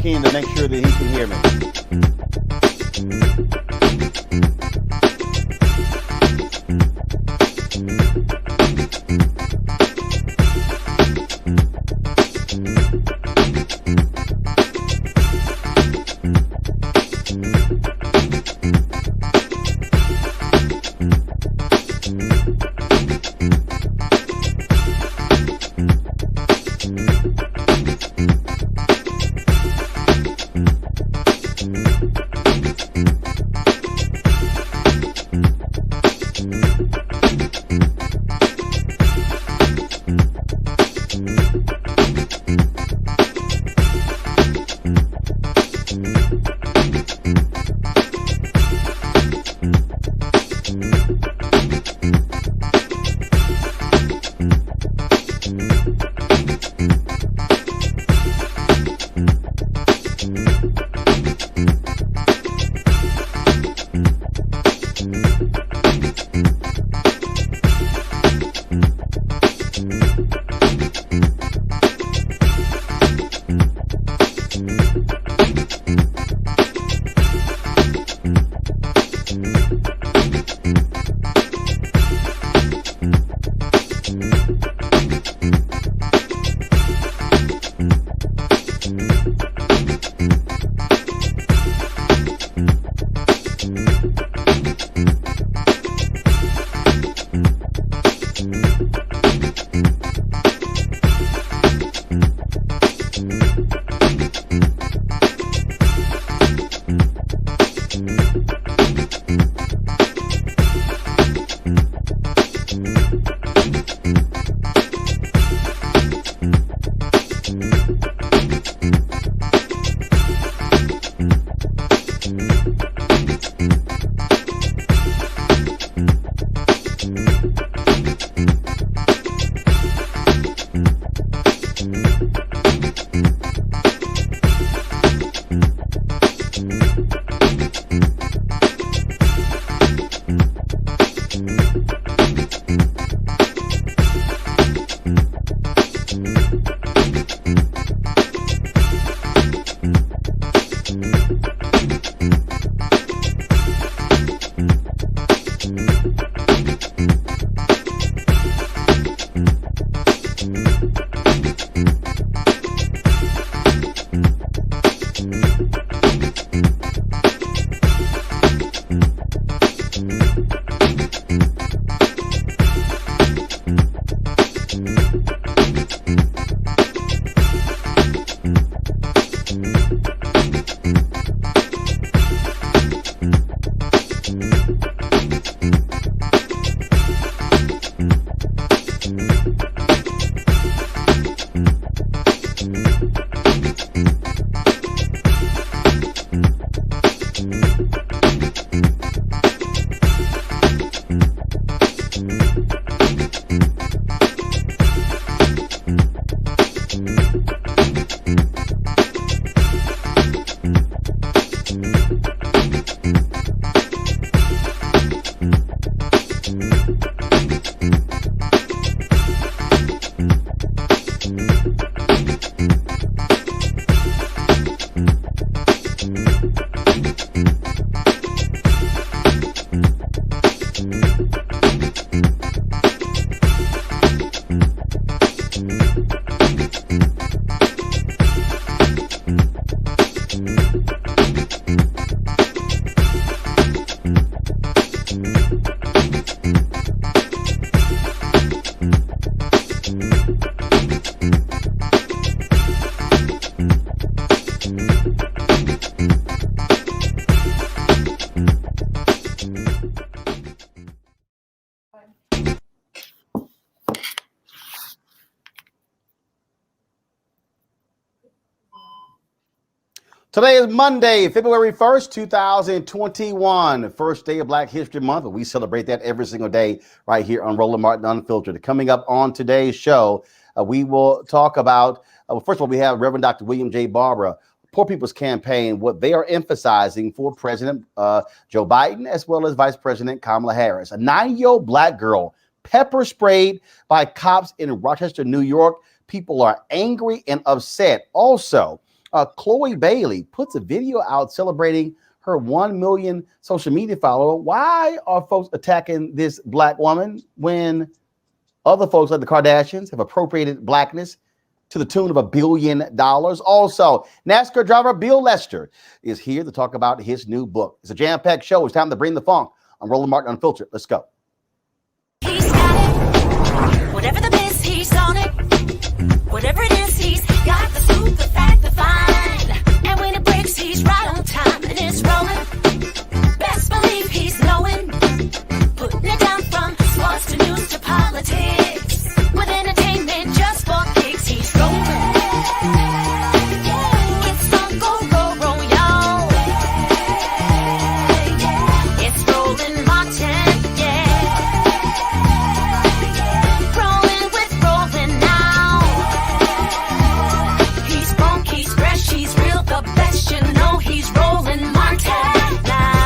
To make sure that he can hear me. Today is Monday, February 1st, 2021, first day of Black History Month, and we celebrate that every single day right here on Roland Martin Unfiltered. Coming up on today's show, we will talk about, first of all, we have Reverend Dr. William J. Barber, Poor People's Campaign, what they are emphasizing for President Joe Biden, as well as Vice President Kamala Harris. A 9-year-old black girl pepper sprayed by cops in Rochester, New York. People are angry and upset. Also, Chloe Bailey puts a video out celebrating her 1 million social media follower. Why are folks attacking this black woman when other folks like the Kardashians have appropriated blackness to the tune of $1 billion? Also, NASCAR driver Bill Lester is here to talk about his new book. It's a jam-packed show. It's time to bring the funk on Roland Martin Unfiltered. Let's go. He's got it. Whatever the biz, he's on it. Whatever it is, he's got the scoop, the fact, the find. And when it breaks, he's right on time and it's rolling. Best believe he's knowing. Putting it down from sports to news to politics. With entertainment just for kicks, he's rolling. It's the go, y'all. It's Roland Martin, yeah. Rolling with Roland now. He's funk, he's fresh, he's real, the best, you know he's Roland Martin now.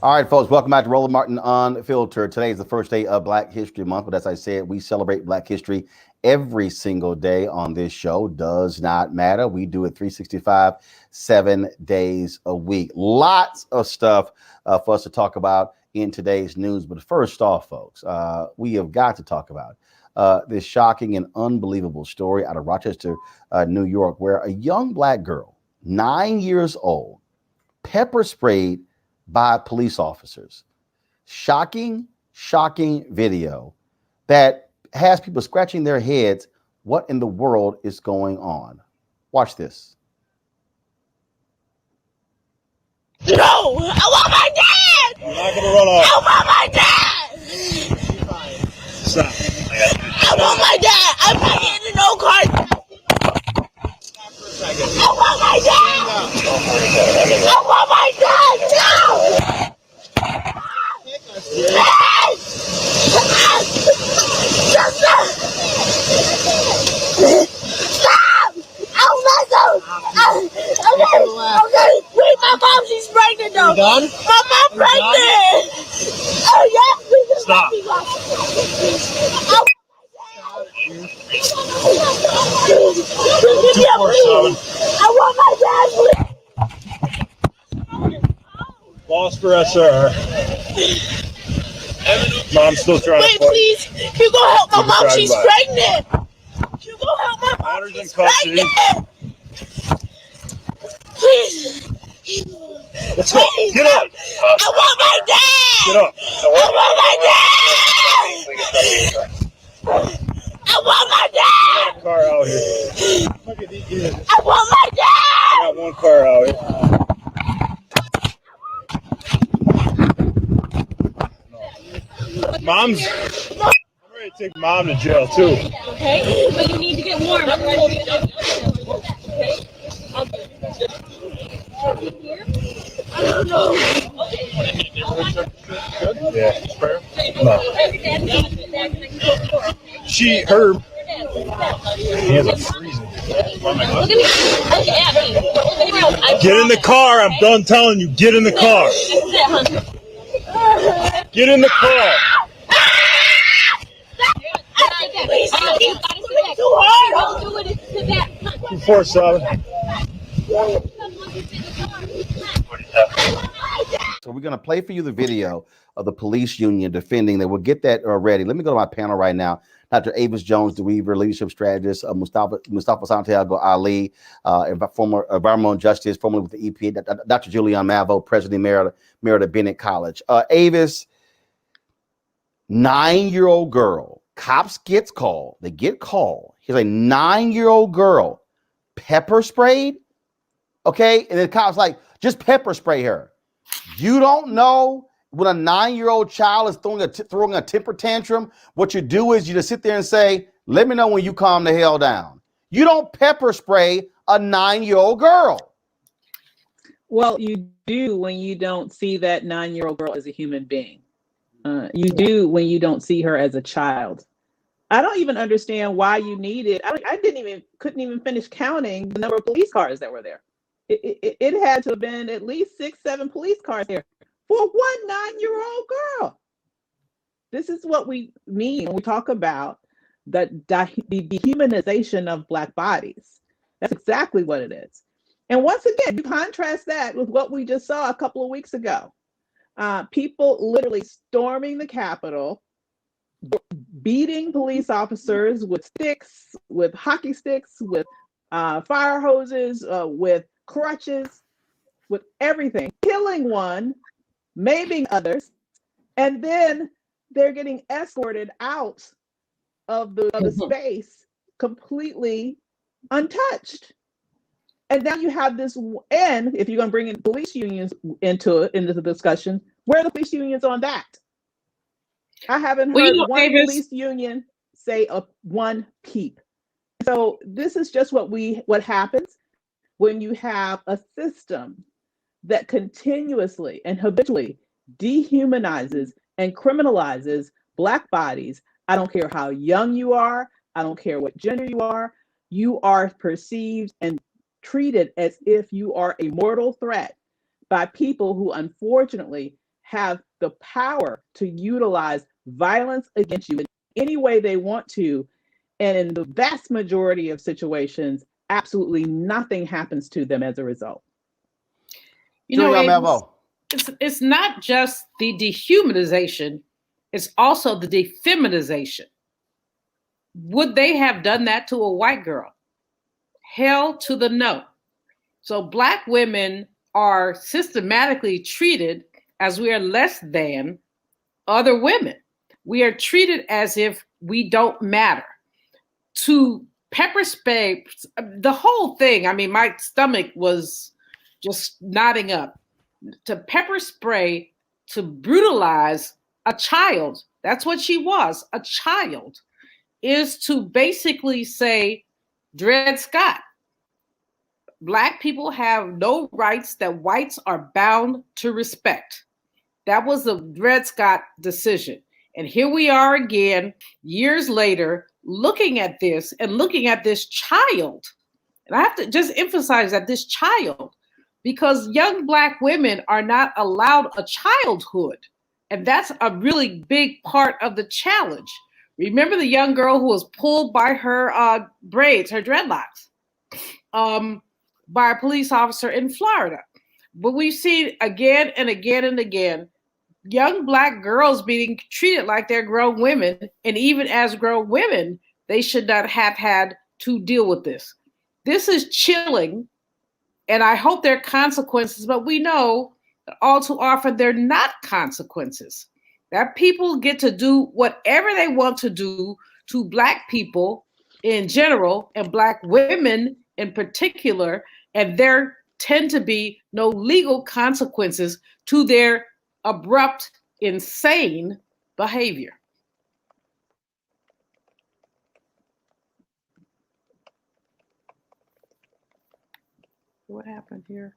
All right, folks, welcome back to Roland Martin Unfiltered. Today is the first day of Black History Month, but as I said, we celebrate Black history every single day on this show. Does not matter. We do it 365, 7 days a week. Lots of stuff for us to talk about in today's news. But first off, folks, we have got to talk about this shocking and unbelievable story out of Rochester, New York, where a young black girl, 9 years old, pepper sprayed by police officers. Shocking video that has people scratching their heads. What in the world is going on? Watch this. No! I want my dad! You're not gonna run off. I want my dad! Stop. I want my dad! I'm not getting in no car! I want my dad! I want my dad! No! Stop! Oh my God! Okay. Wait, my mom, she's pregnant though. You done? My mom pregnant! Oh yeah? Please Stop. I want my dad, Lost for SR. Mom's still trying wait, to fight. please. You go help my Keep it mom. driving She's by. pregnant. You go help my mom. Daughter's in She's custody. pregnant. Please. Let's go. Please. Get up. I want my dad. Get up. I want my dad. I want my dad. Car out here. I want my dad. I got one car out here. Mom's. I'm ready to take mom to jail too. Okay, but you need to get warm. Okay. I don't know. Yeah. No. She, her. He has a freezing. Look at me. Look at me. Get in the car. I'm done telling you. Get in the car. Get in the car. Please, too hard. Don't do it to that. 247. So we're going to play for you the video of the police union defending that. We'll get that ready. Let me go to my panel right now. Dr. Avis Jones, the Weaver, leadership strategist, Mustafa Santiago Ali, former environmental justice, formerly with the EPA, Dr. Julian Mavo, president Merida Bennett College. Avis, 9-year-old girl, cops gets called. They get called. Here's a 9-year-old girl, pepper sprayed. Okay, and the cops like, just pepper spray her. You don't know when a 9-year-old child is throwing a temper tantrum. What you do is you just sit there and say, let me know when you calm the hell down. You don't pepper spray a 9-year-old girl. Well, you do when you don't see that 9-year-old girl as a human being. You do when you don't see her as a child. I don't even understand why you needed. Couldn't even finish counting the number of police cars that were there. It had to have been at least 6, 7 police cars there for one 9-year-old girl. This is what we mean when we talk about the dehumanization of Black bodies. That's exactly what it is. And once again, you contrast that with what we just saw a couple of weeks ago. People literally storming the Capitol, beating police officers with sticks, with hockey sticks, with fire hoses, with crutches, with everything, killing one, maiming others, and then they're getting escorted out of the space completely untouched. And now you have this, and if you're going to bring in police unions into the discussion, where are the police unions on that? I haven't heard one police union say one peep. So this is just what happens when you have a system that continuously and habitually dehumanizes and criminalizes Black bodies. I don't care how young you are. I don't care what gender you are perceived and treated as if you are a mortal threat by people who unfortunately have the power to utilize violence against you in any way they want to. And in the vast majority of situations, absolutely nothing happens to them as a result. It's not just the dehumanization, it's also the defeminization. Would they have done that to a white girl? Hell to the no. So Black women are systematically treated as we are less than other women. We are treated as if we don't matter. To pepper spray, the whole thing, I mean, my stomach was just nodding up. To pepper spray, to brutalize a child, that's what she was, a child, is to basically say, Dred Scott, Black people have no rights that whites are bound to respect. That was the Dred Scott decision. And here we are again, years later, looking at this and looking at this child. And I have to just emphasize that this child, because young Black women are not allowed a childhood. And that's a really big part of the challenge. Remember the young girl who was pulled by her braids, her dreadlocks, by a police officer in Florida. But we've seen again and again and again, young Black girls being treated like they're grown women. And even as grown women, they should not have had to deal with this. This is chilling. And I hope there are consequences, but we know that all too often they're not consequences. That people get to do whatever they want to do to Black people in general and Black women in particular, and there tend to be no legal consequences to their abrupt, insane behavior. What happened here?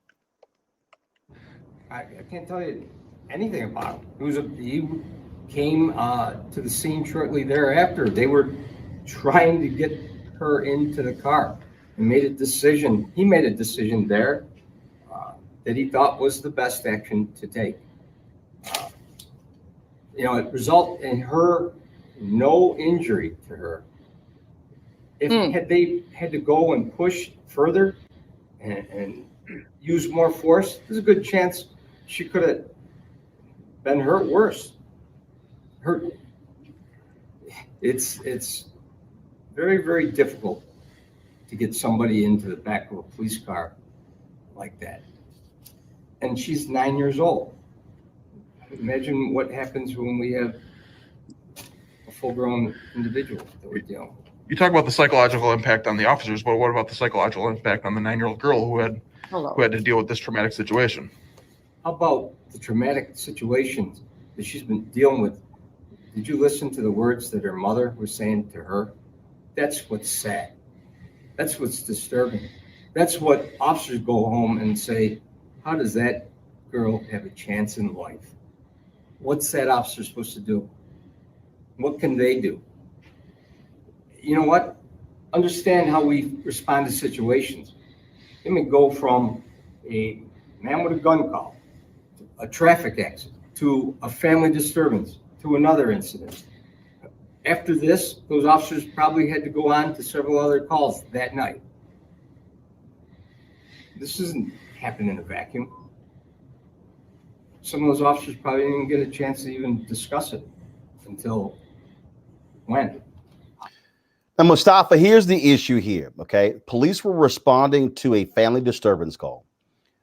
I can't tell you anything about him. He came to the scene shortly thereafter. They were trying to get her into the car and made a decision. He made a decision there that he thought was the best action to take. It resulted in her no injury to her. Had they had to go and push further and use more force, there's a good chance she could have been hurt worse. It's very, very difficult to get somebody into the back of a police car like that. And she's 9 years old. Imagine what happens when we have a full-grown individual that we're dealing with. You talk about the psychological impact on the officers, but what about the psychological impact on the 9-year-old girl who had to deal with this traumatic situation? How about the traumatic situations that she's been dealing with. Did you listen to the words that her mother was saying to her? That's what's sad. That's what's disturbing. That's what officers go home and say, how does that girl have a chance in life? What's that officer supposed to do? What can they do? You know what? Understand how we respond to situations. Let me go from a man with a gun call, a traffic accident, to a family disturbance, to another incident. After this, those officers probably had to go on to several other calls that night. This doesn't happen in a vacuum. Some of those officers probably didn't get a chance to even discuss it until when? Now, Mustafa, here's the issue here, okay? Police were responding to a family disturbance call.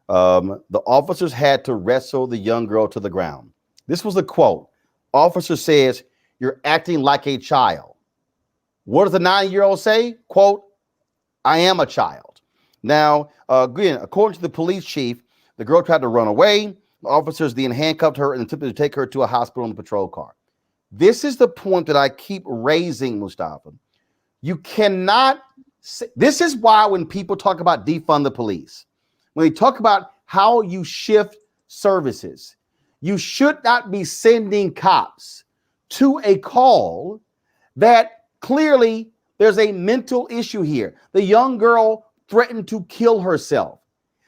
The officers had to wrestle the young girl to the ground. This was the quote. Officer says, "You're acting like a child." What does the 9-year-old say? Quote, "I am a child." Now, again, according to the police chief, the girl tried to run away. The officers then handcuffed her and attempted to take her to a hospital in a patrol car. This is the point that I keep raising, Mustafa. You cannot, this is why when people talk about defund the police, when they talk about how you shift services, you should not be sending cops to a call that clearly there's a mental issue here. The young girl threatened to kill herself.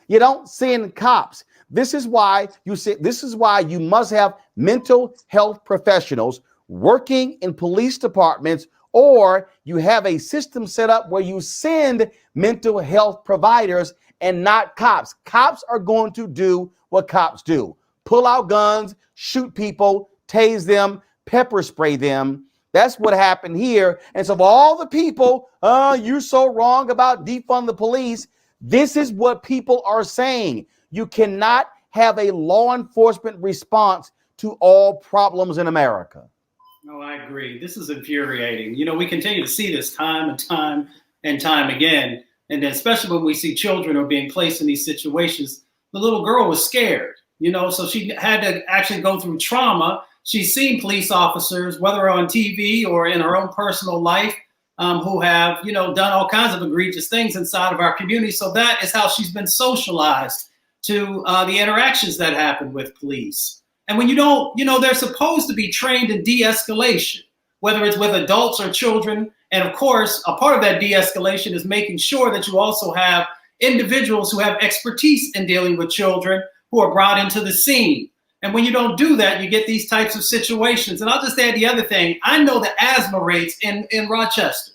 You don't send cops. This is why you must have mental health professionals working in police departments, or you have a system set up where you send mental health providers and not cops. Cops are going to do what cops do. Pull out guns, shoot people, tase them, pepper spray them. That's what happened here. And so, of all the people, you're so wrong about defund the police. This is what people are saying. You cannot have a law enforcement response to all problems in America. No, I agree. This is infuriating. You know, we continue to see this time and time and time again. And then especially when we see children are being placed in these situations, the little girl was scared, you know, so she had to actually go through trauma. She's seen police officers, whether on TV or in her own personal life, who have, you know, done all kinds of egregious things inside of our community. So that is how she's been socialized to the interactions that happen with police. And when you don't, you know, they're supposed to be trained in de-escalation, whether it's with adults or children. And of course, a part of that de-escalation is making sure that you also have individuals who have expertise in dealing with children who are brought into the scene. And when you don't do that, you get these types of situations. And I'll just add the other thing. I know the asthma rates in Rochester.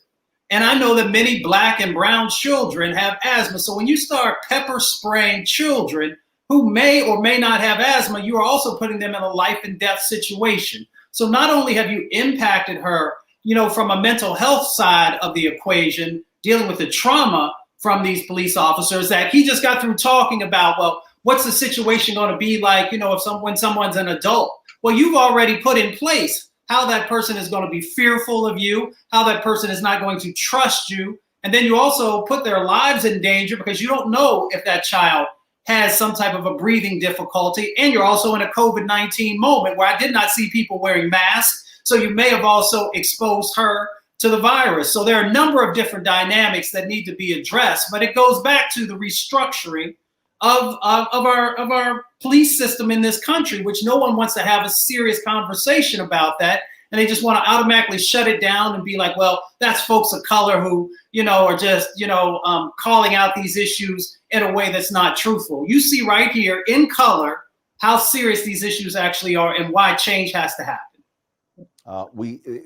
And I know that many Black and brown children have asthma. So when you start pepper spraying children who may or may not have asthma, you are also putting them in a life and death situation. So not only have you impacted her, you know, from a mental health side of the equation, dealing with the trauma from these police officers that he just got through talking about, well, what's the situation going to be like, you know, when someone's an adult? Well, you've already put in place how that person is going to be fearful of you, how that person is not going to trust you. And then you also put their lives in danger because you don't know if that child has some type of a breathing difficulty. And you're also in a COVID-19 moment where I did not see people wearing masks. So you may have also exposed her to the virus. So there are a number of different dynamics that need to be addressed, but it goes back to the restructuring of our police system in this country, which no one wants to have a serious conversation about that. And they just want to automatically shut it down and be like, well, that's folks of color who, you know, are just, you know, calling out these issues in a way that's not truthful. You see right here in color how serious these issues actually are and why change has to happen.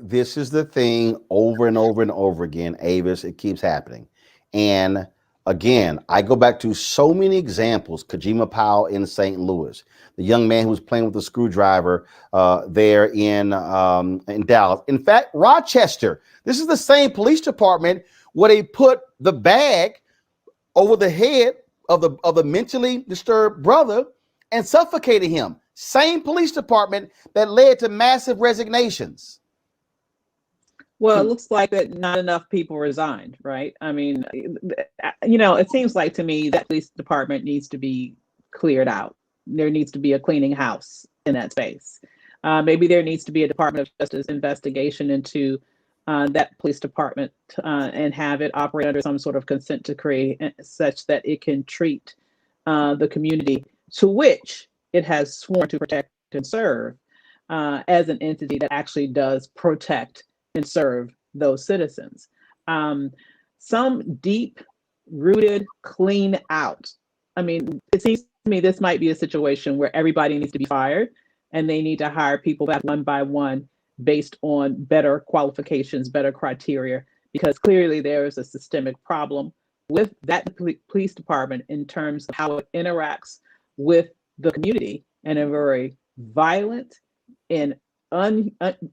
This is the thing over and over and over again, Avis. It keeps happening. And again, I go back to so many examples. Kajima Powell in St. Louis, the young man who was playing with a screwdriver there in Dallas. In fact, Rochester, this is the same police department where they put the bag over the head of the mentally disturbed brother and suffocated him. Same police department that led to massive resignations. Well, it looks like that not enough people resigned, right? I mean, you know, it seems like to me that police department needs to be cleared out. there needs to be a cleaning house in that space. Maybe there needs to be a Department of Justice investigation into that police department and have it operate under some sort of consent decree such that it can treat the community to which it has sworn to protect and serve as an entity that actually does protect and serve those citizens. Some deep rooted clean out. I mean, it seems to me this might be a situation where everybody needs to be fired and they need to hire people back one by one based on better qualifications, better criteria, because clearly there is a systemic problem with that police department in terms of how it interacts with the community in a very violent and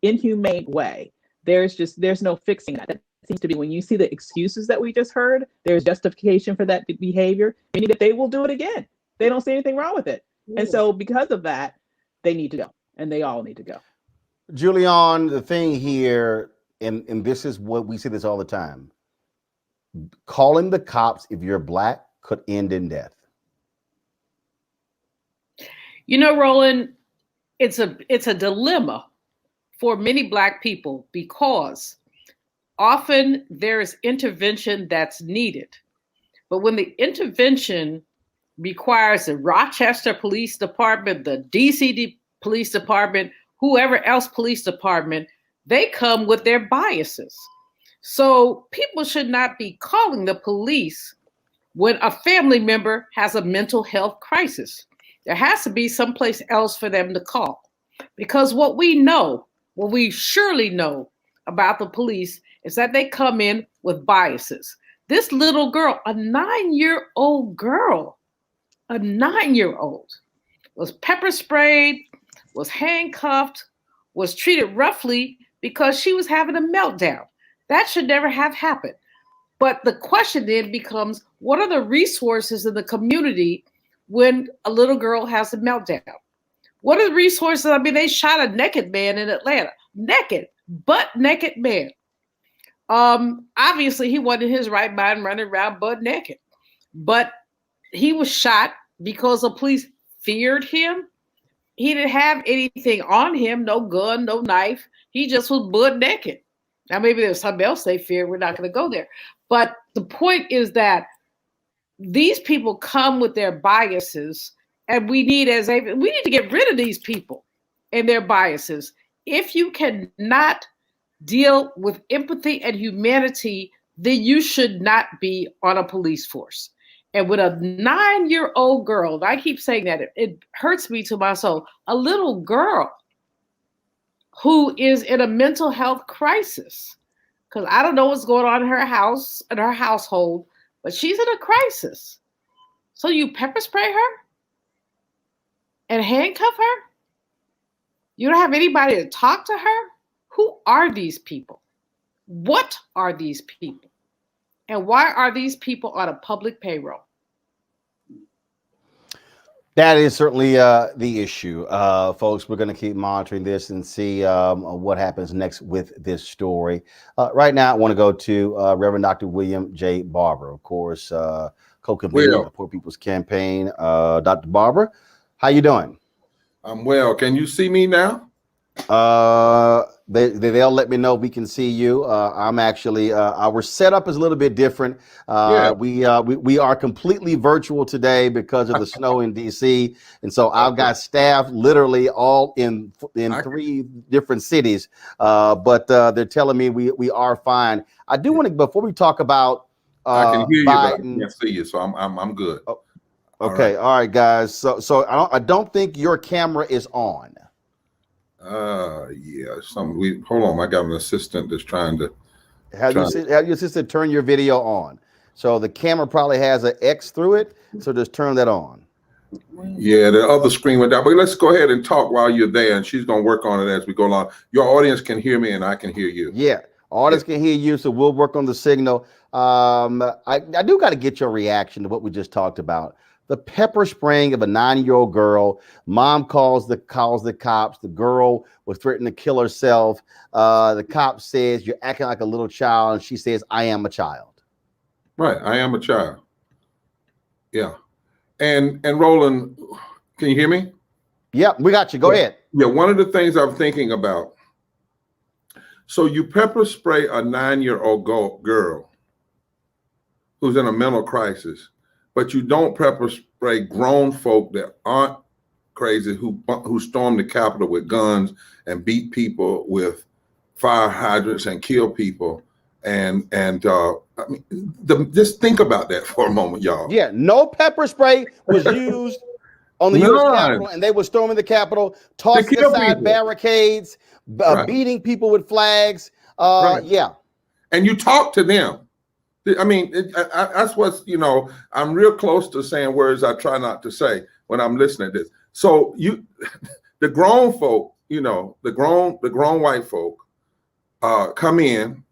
inhumane way. There's no fixing that. That seems to be, when you see the excuses that we just heard, there's justification for that behavior, meaning that they will do it again. They don't see anything wrong with it. And so because of that, they need to go, and they all need to go. Julian, the thing here, and this is what we see this all the time, calling the cops if you're Black could end in death. You know, Roland, it's a dilemma for many Black people because often there is intervention that's needed. But when the intervention requires the Rochester Police Department, the DC Police Department, whoever else police department, they come with their biases. So people should not be calling the police when a family member has a mental health crisis. There has to be someplace else for them to call. Because what we surely know about the police is that they come in with biases. This little girl, a 9-year-old girl, was pepper sprayed, was handcuffed, was treated roughly because she was having a meltdown. That should never have happened. But the question then becomes, what are the resources in the community when a little girl has a meltdown? What are the resources? I mean, they shot a naked man in Atlanta. Naked, butt naked man. Obviously, he wasn't in his right mind running around butt naked. But he was shot because the police feared him. He didn't have anything on him, no gun, no knife. He just was butt naked. Now, maybe there's something else they fear. We're not going to go there. But the point is that these people come with their biases, and we need to get rid of these people and their biases. If you cannot deal with empathy and humanity, then you should not be on a police force. And with a 9-year-old girl, I keep saying that, it hurts me to my soul, a little girl who is in a mental health crisis, because I don't know what's going on in her house, in her household, but she's in a crisis. So you pepper spray her and handcuff her? You don't have anybody to talk to her? Who are these people? What are these people? And why are these people on a public payroll? That is certainly the issue. Folks, we're going to keep monitoring this and see what happens next with this story. Right now, I want to go to Reverend Dr. William J. Barber, of course, co-convener of the Poor People's Campaign. Dr. Barber, how you doing? I'm well. Can you see me now? They'll let me know we can see you. I'm actually our setup is a little bit different. We are completely virtual today because of the snow in DC, and so I've got staff literally all in 3 different cities. But they're telling me we are fine. I do want to, before we talk about I can hear you, Biden, but I can't see you, so I'm good. Oh, okay, all right, guys. So I don't think your camera is on. Yeah, hold on. I got an assistant that's trying to have your assistant turn your video on. So the camera probably has an X through it, so just turn that on. Yeah, the other screen went down, but let's go ahead and talk while you're there, and she's gonna work on it as we go along. Your audience can hear me and I can hear you. Yeah, audience can hear you, so we'll work on the signal. I do got to get your reaction to what we just talked about. The pepper spraying of a 9-year-old girl. Mom calls the cops. The girl was threatening to kill herself. The cop says, "You're acting like a little child," and she says, "I am a child." Right, I am a child. Yeah, and Roland, Can you hear me? Yep, we got you. Go ahead. Yeah, one of the things I'm thinking about. So you pepper spray a 9-year-old girl who's in a mental crisis, but you don't pepper spray grown folk that aren't crazy who storm the Capitol with guns and beat people with fire hydrants and kill people. I mean, just think about that for a moment, y'all. Yeah, no pepper spray was used on the U.S. Capitol, and they were storming the Capitol, tossing aside barricades, beating people with flags. Yeah. And you talk to them. I mean, that's what's, I'm real close to saying words I try not to say when I'm listening to this. So the grown folk, the grown white folk come in,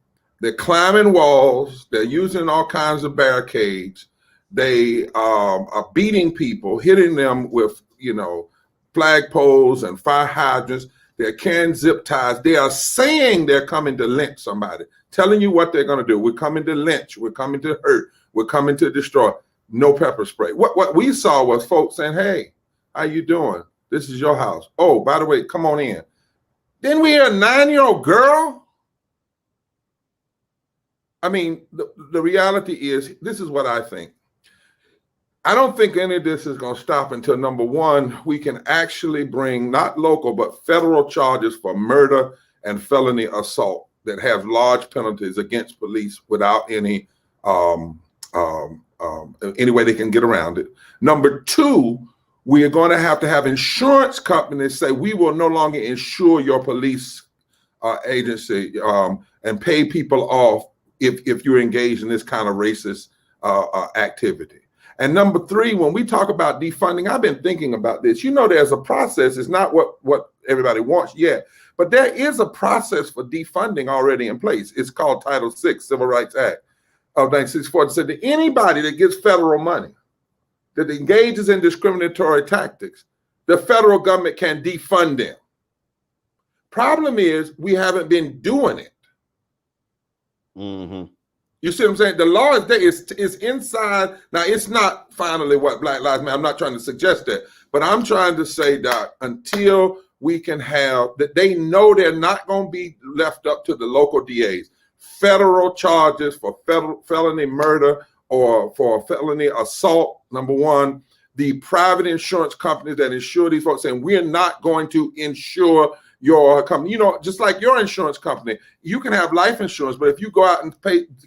they're climbing walls, they're using all kinds of barricades. They are beating people, hitting them with, flagpoles and fire hydrants. They're carrying zip ties. They are saying they're coming to lynch somebody, telling you what they're going to do. We're coming to lynch. We're coming to hurt. We're coming to destroy. No pepper spray. What we saw was folks saying, hey, how you doing? This is your house. Oh, by the way, come on in. Then we hear a 9-year-old girl. I mean, the reality is, this is what I think. I don't think any of this is going to stop until, number one, we can actually bring not local, but federal charges for murder and felony assault that have large penalties against police without any way they can get around it. Number two, we are going to have insurance companies say, we will no longer insure your police agency and pay people off if you're engaged in this kind of racist activity. And number three, when we talk about defunding, I've been thinking about this. There's a process. It's not what everybody wants yet, but there is a process for defunding already in place. It's called Title VI, Civil Rights Act of 1964. It said that anybody that gets federal money, that engages in discriminatory tactics, the federal government can defund them. Problem is, we haven't been doing it. Mm-hmm. You see what I'm saying? The law is there. It's inside. Now, it's not finally what Black Lives Matter. I'm not trying to suggest that, but I'm trying to say that until we can have that, they know they're not going to be left up to the local DAs. Federal charges for felony murder or for felony assault, number one. The private insurance companies that insure these folks saying, we're not going to insure your company. Just like your insurance company, you can have life insurance, but if you go out and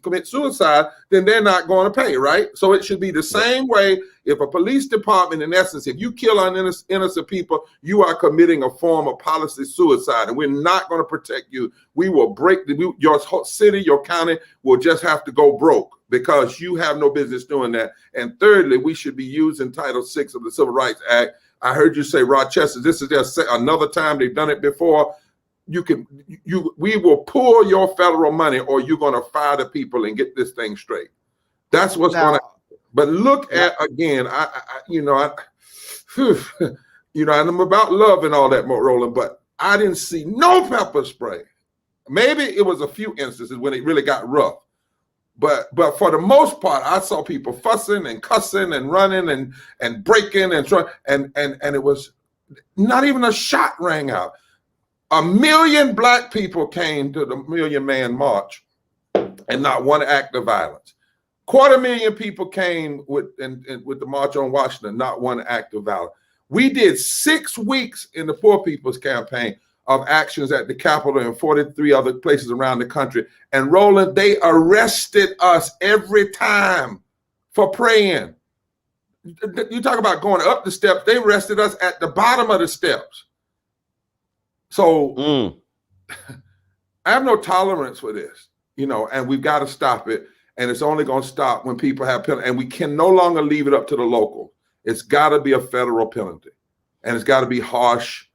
commit suicide, then they're not going to pay, right? So it should be the same way. If a police department, in essence, if you kill innocent people, you are committing a form of policy suicide, and we're not going to protect you. We will break your city, your county will just have to go broke because you have no business doing that. And thirdly, we should be using Title VI of the Civil Rights Act. I heard you say Rochester. This is just another time they've done it before. We will pull your federal money, or you're going to fire the people and get this thing straight. That's what's going to. But look at again. And I'm about love and all that, Roland. But I didn't see no pepper spray. Maybe it was a few instances when it really got rough. But for the most part, I saw people fussing and cussing and running and breaking and trying, and it was not even a shot rang out. 1 million Black people came to the Million Man March, and not one act of violence. 250,000 people came with the March on Washington, not one act of violence. We did 6 weeks in the Poor People's Campaign of actions at the Capitol and 43 other places around the country. And Roland, they arrested us every time for praying. You talk about going up the steps, they arrested us at the bottom of the steps. So I have no tolerance for this, and we've got to stop it. And it's only going to stop when people have penalty. And we can no longer leave it up to the local. It's got to be a federal penalty. And it's got to be harsh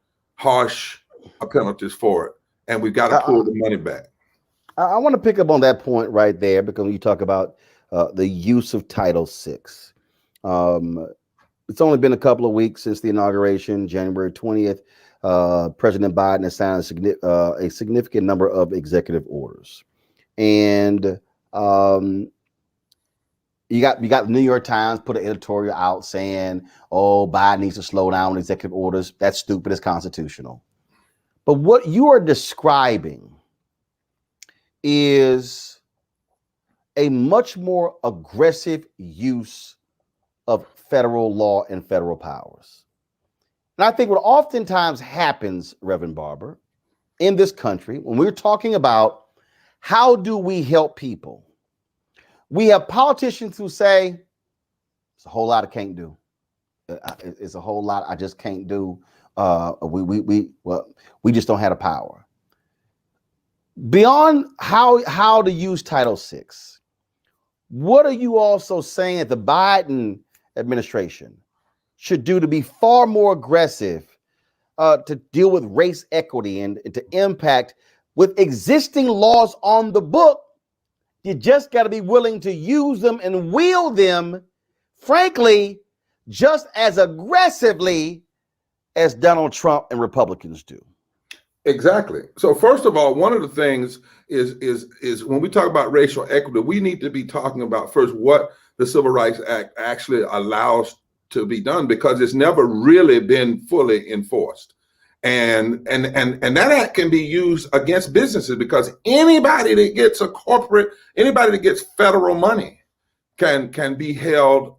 penalties for it, and we've got to pull the money back. I want to pick up on that point right there, because when you talk about the use of Title VI, it's only been a couple of weeks since the inauguration, January 20th. President Biden has signed a significant number of executive orders, and You got the New York Times put an editorial out saying, "Oh, Biden needs to slow down on executive orders. That's stupid. It's constitutional." But what you are describing is a much more aggressive use of federal law and federal powers. And I think what oftentimes happens, Reverend Barber, in this country, when we're talking about how do we help people, we have politicians who say, it's a whole lot I can't do. It's a whole lot I just can't do. We just don't have the power. Beyond how to use Title VI, what are you also saying that the Biden administration should do to be far more aggressive to deal with race equity and to impact with existing laws on the book? You just got to be willing to use them and wield them, frankly, just as aggressively as Donald Trump and Republicans do. Exactly. So first of all, one of the things is when we talk about racial equity, we need to be talking about first what the Civil Rights Act actually allows to be done, because it's never really been fully enforced. And that act can be used against businesses, because anybody that gets anybody that gets federal money can be held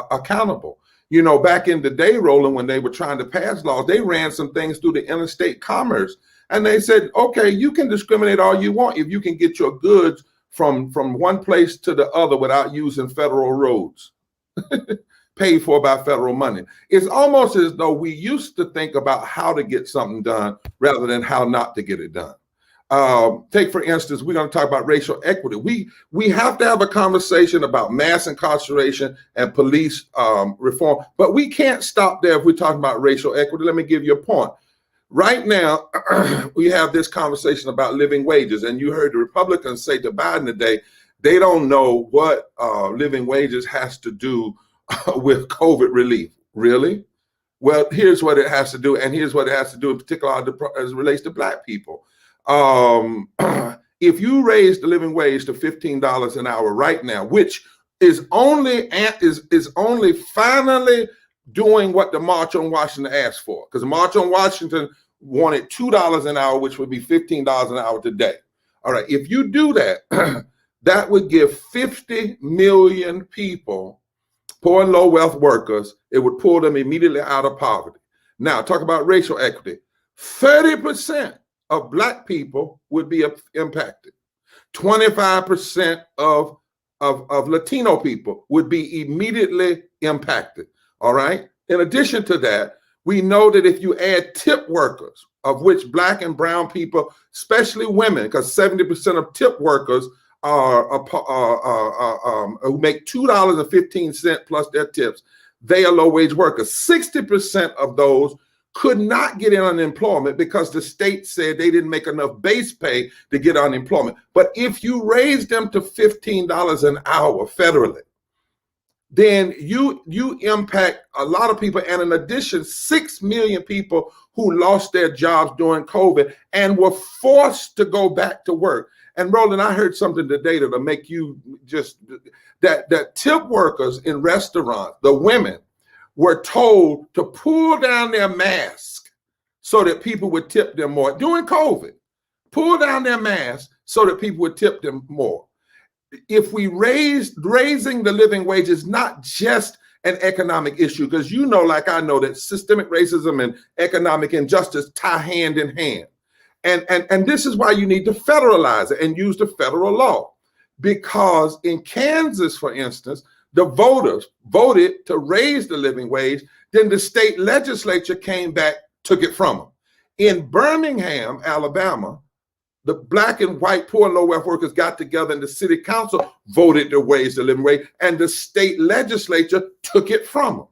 accountable. You know, back in the day, Roland, when they were trying to pass laws, they ran some things through the interstate commerce, and they said, okay, you can discriminate all you want if you can get your goods from one place to the other without using federal roads. Paid for by federal money. It's almost as though we used to think about how to get something done rather than how not to get it done. Take, for instance, we're going to talk about racial equity. We have to have a conversation about mass incarceration and police reform, but we can't stop there if we're talking about racial equity. Let me give you a point. Right now, we have this conversation about living wages, and you heard the Republicans say to Biden today, they don't know what living wages has to do with COVID relief. Really? Well, here's what it has to do, and here's what it has to do in particular as it relates to Black people. If you raise the living wage to $15 an hour right now, which is only finally doing what the March on Washington asked for, because the March on Washington wanted $2 an hour, which would be $15 an hour today. All right, if you do that, that would give 50 million people, poor and low wealth workers, it would pull them immediately out of poverty. Now, talk about racial equity. 30% of Black people would be impacted. 25% of Latino people would be immediately impacted. All right. In addition to that, we know that if you add tip workers, of which Black and brown people, especially women, because 70% of tip workers who make $2.15 plus their tips, they are low wage workers. 60% of those could not get in unemployment because the state said they didn't make enough base pay to get unemployment. But if you raise them to $15 an hour federally, then you impact a lot of people. And in addition, 6 million people who lost their jobs during COVID and were forced to go back to work. And Roland, I heard something today that'll make you just, that tip workers in restaurants, the women, were told to pull down their mask so that people would tip them more during COVID. Pull down their mask so that people would tip them more. If we raising the living wage is not just an economic issue, because you know, like I know, that systemic racism and economic injustice tie hand in hand. And this is why you need to federalize it and use the federal law. Because in Kansas, for instance, the voters voted to raise the living wage, then the state legislature came back, took it from them. In Birmingham, Alabama, the Black and white poor and low wealth workers got together and the city council voted to raise the living wage, and the state legislature took it from them.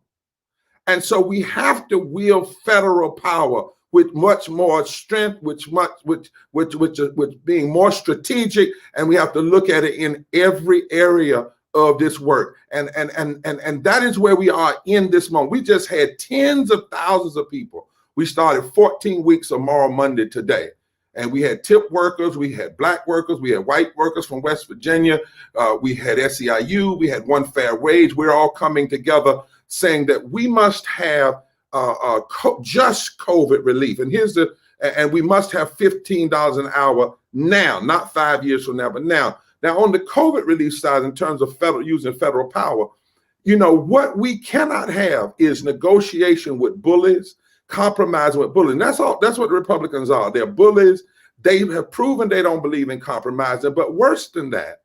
And so we have to wield federal power with much more strength, with being more strategic, and we have to look at it in every area of this work. And that is where we are in this moment. We just had tens of thousands of people. We started 14 weeks of Moral Monday today. And we had tip workers, we had black workers, we had white workers from West Virginia, we had SEIU, we had One Fair Wage. We're all coming together saying that we must have just COVID relief. And we must have $15 an hour now, not 5 years from now, but now. Now, on the COVID relief side, in terms of using federal power, you know, what we cannot have is negotiation with bullies, compromising with bullies. And that's all. That's what Republicans are. They're bullies. They have proven they don't believe in compromising. But worse than that,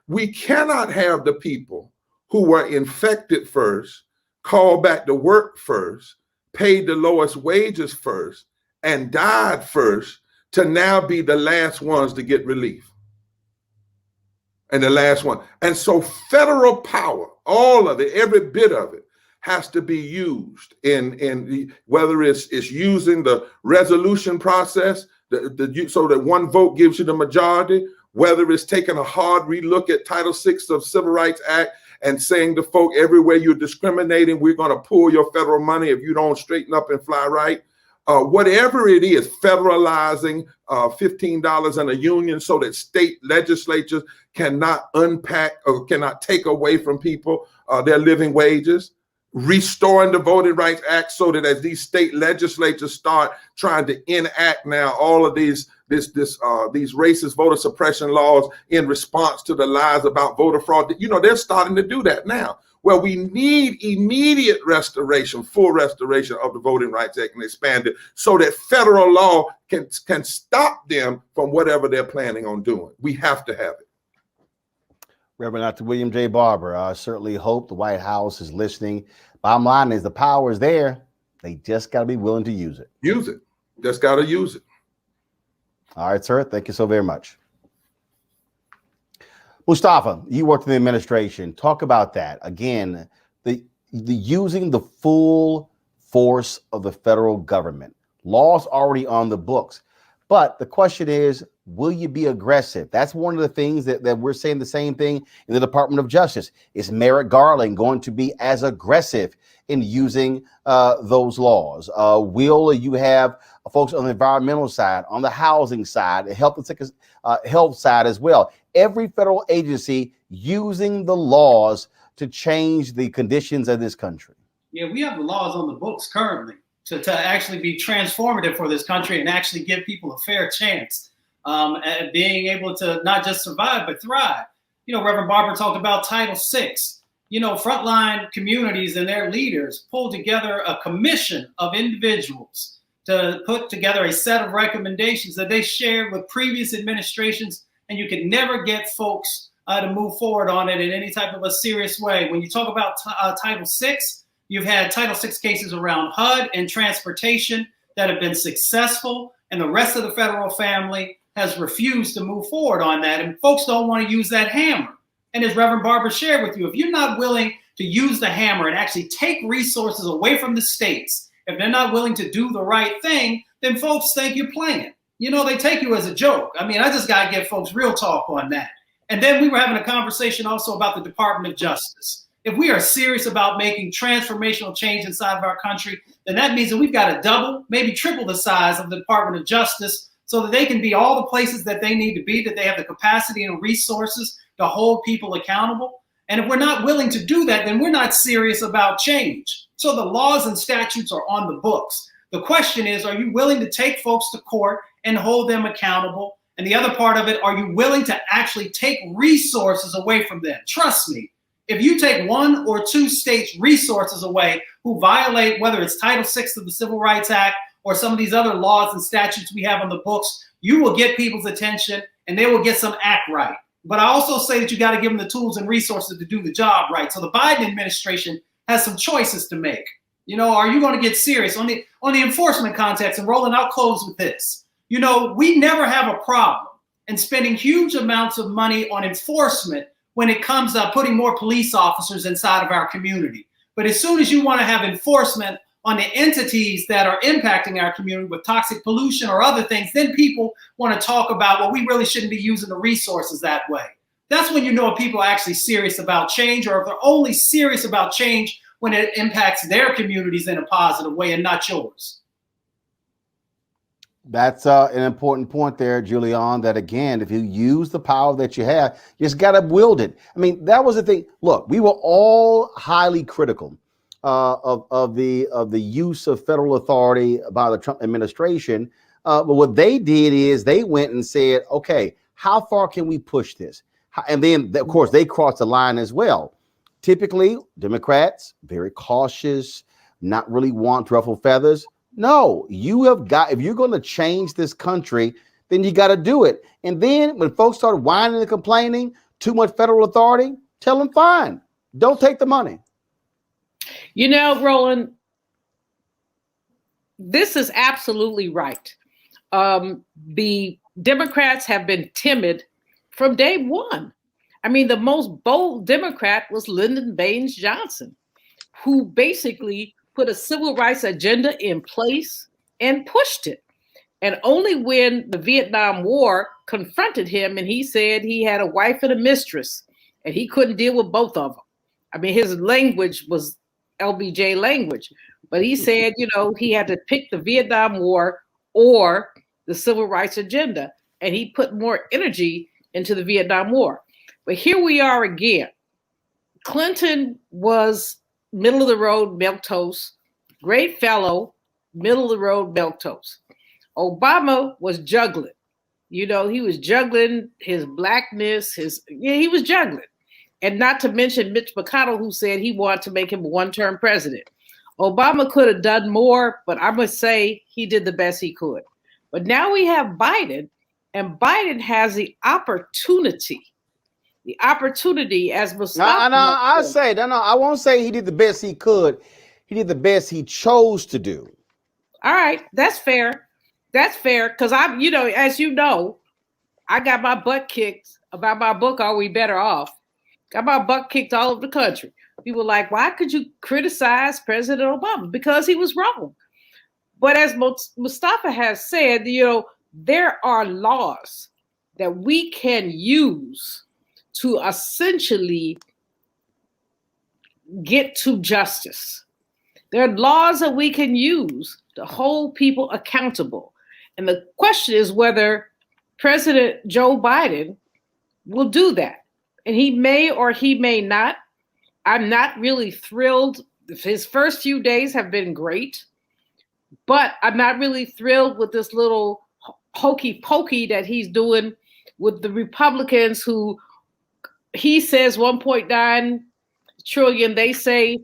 we cannot have the people who were infected first, called back to work first, paid the lowest wages first, and died first, to now be the last ones to get relief. And the last one. And so federal power, all of it, every bit of it, has to be used in whether it's using the resolution process, so that one vote gives you the majority, whether it's taking a hard relook at Title VI of Civil Rights Act and saying to folk, everywhere you're discriminating, we're going to pull your federal money if you don't straighten up and fly right. Whatever it is, federalizing $15 in a union so that state legislatures cannot unpack or cannot take away from people their living wages, restoring the Voting Rights Act so that as these state legislatures start trying to enact now all of these racist voter suppression laws in response to the lies about voter fraud, you know, they're starting to do that now. Well, we need immediate restoration, full restoration of the Voting Rights Act and expand it so that federal law can stop them from whatever they're planning on doing. We have to have it. Reverend Dr. William J. Barber, I certainly hope the White House is listening. Bottom line is the power is there. They just got to be willing to use it. Use it. Just got to use it. All right, sir. Thank you so very much. Mustafa, you worked in the administration. Talk about that. Again, the using the full force of the federal government. Laws already on the books. But the question is, will you be aggressive? That's one of the things that we're saying the same thing in the Department of Justice. Is Merrick Garland going to be as aggressive in using those laws? Will you have folks on the environmental side, on the housing side, the health side as well? Every federal agency using the laws to change the conditions of this country. Yeah, we have the laws on the books currently to actually be transformative for this country and actually give people a fair chance at being able to not just survive, but thrive. You know, Reverend Barber talked about Title VI. You know, frontline communities and their leaders pulled together a commission of individuals to put together a set of recommendations that they shared with previous administrations, and you could never get folks to move forward on it in any type of a serious way. When you talk about Title VI, you've had Title VI cases around HUD and transportation that have been successful, and the rest of the federal family has refused to move forward on that, and folks don't want to use that hammer. And as Reverend Barber shared with you, if you're not willing to use the hammer and actually take resources away from the states, if they're not willing to do the right thing, then folks think you're playing. You know, they take you as a joke. I mean, I just got to give folks real talk on that. And then we were having a conversation also about the Department of Justice. If we are serious about making transformational change inside of our country, then that means that we've got to double, maybe triple the size of the Department of Justice so that they can be all the places that they need to be, that they have the capacity and resources to hold people accountable. And if we're not willing to do that, then we're not serious about change. So the laws and statutes are on the books. The question is, are you willing to take folks to court and hold them accountable? And the other part of it, are you willing to actually take resources away from them? Trust me, if you take one or two states' resources away who violate, whether it's Title VI of the Civil Rights Act or some of these other laws and statutes we have on the books, you will get people's attention and they will get some act right. But I also say that you got to give them the tools and resources to do the job right. So the Biden administration has some choices to make. You know, are you going to get serious on the enforcement context? And Roland, I'll close with this. You know, we never have a problem in spending huge amounts of money on enforcement when it comes to putting more police officers inside of our community. But as soon as you want to have enforcement on the entities that are impacting our community with toxic pollution or other things, then people want to talk about, well, we really shouldn't be using the resources that way. That's when you know if people are actually serious about change, or if they're only serious about change when it impacts their communities in a positive way and not yours. That's an important point there, Julian, that again, if you use the power that you have, you just got to wield it. I mean, that was the thing. Look, we were all highly critical of the use of federal authority by the Trump administration. But what they did is they went and said, okay, how far can we push this? And then, of course, they crossed the line as well. Typically, Democrats, very cautious, not really want to ruffle feathers. No, you have got, if you're going to change this country, then you got to do it. And then when folks start whining and complaining, too much federal authority, tell them fine. Don't take the money. You know, Roland, this is absolutely right. The Democrats have been timid from day one. I mean, the most bold Democrat was Lyndon Baines Johnson, who basically put a civil rights agenda in place and pushed it. And only when the Vietnam War confronted him and he said he had a wife and a mistress and he couldn't deal with both of them. I mean, his language was LBJ language, but he said, you know, he had to pick the Vietnam War or the civil rights agenda. And he put more energy into the Vietnam War. But here we are again. Clinton was middle of the road milquetoast, great fellow, middle of the road milquetoast. Obama was juggling. You know, he was juggling his blackness, he was juggling. And not to mention Mitch McConnell, who said he wanted to make him a one-term president. Obama could have done more, but I must say he did the best he could. But now we have Biden, and Biden has the opportunity as Mustafa. No, I won't say he did the best he could. He did the best he chose to do. All right, that's fair. That's fair, because I'm, you know, as you know, I got my butt kicked about my book, Are We Better Off? Got my butt kicked all over the country. People were like, why could you criticize President Obama? Because he was wrong. But as Mustafa has said, you know, there are laws that we can use to essentially get to justice. There are laws that we can use to hold people accountable. And the question is whether President Joe Biden will do that. And he may or he may not. I'm not really thrilled. His first few days have been great, but I'm not really thrilled with this little hokey pokey that he's doing with the Republicans who he says 1.9 trillion, they say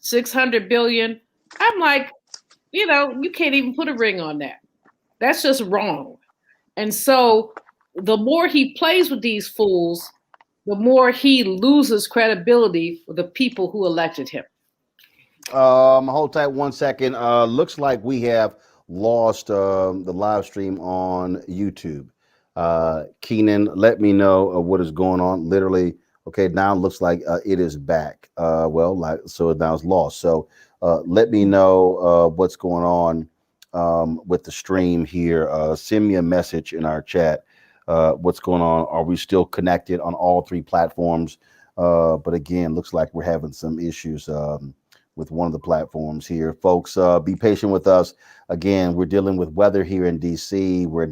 600 billion. I'm like, you know, you can't even put a ring on that. That's just wrong. And so the more he plays with these fools, the more he loses credibility with the people who elected him. Hold tight 1 second. Looks like we have lost the live stream on YouTube. Keenan, let me know what is going on. Literally, okay, now it looks like it is back. So now it's lost. So let me know what's going on with the stream here. Send me a message in our chat. What's going on? Are we still connected on all three platforms? But again, looks like we're having some issues with one of the platforms here. Folks, be patient with us. Again, we're dealing with weather here in DC. We're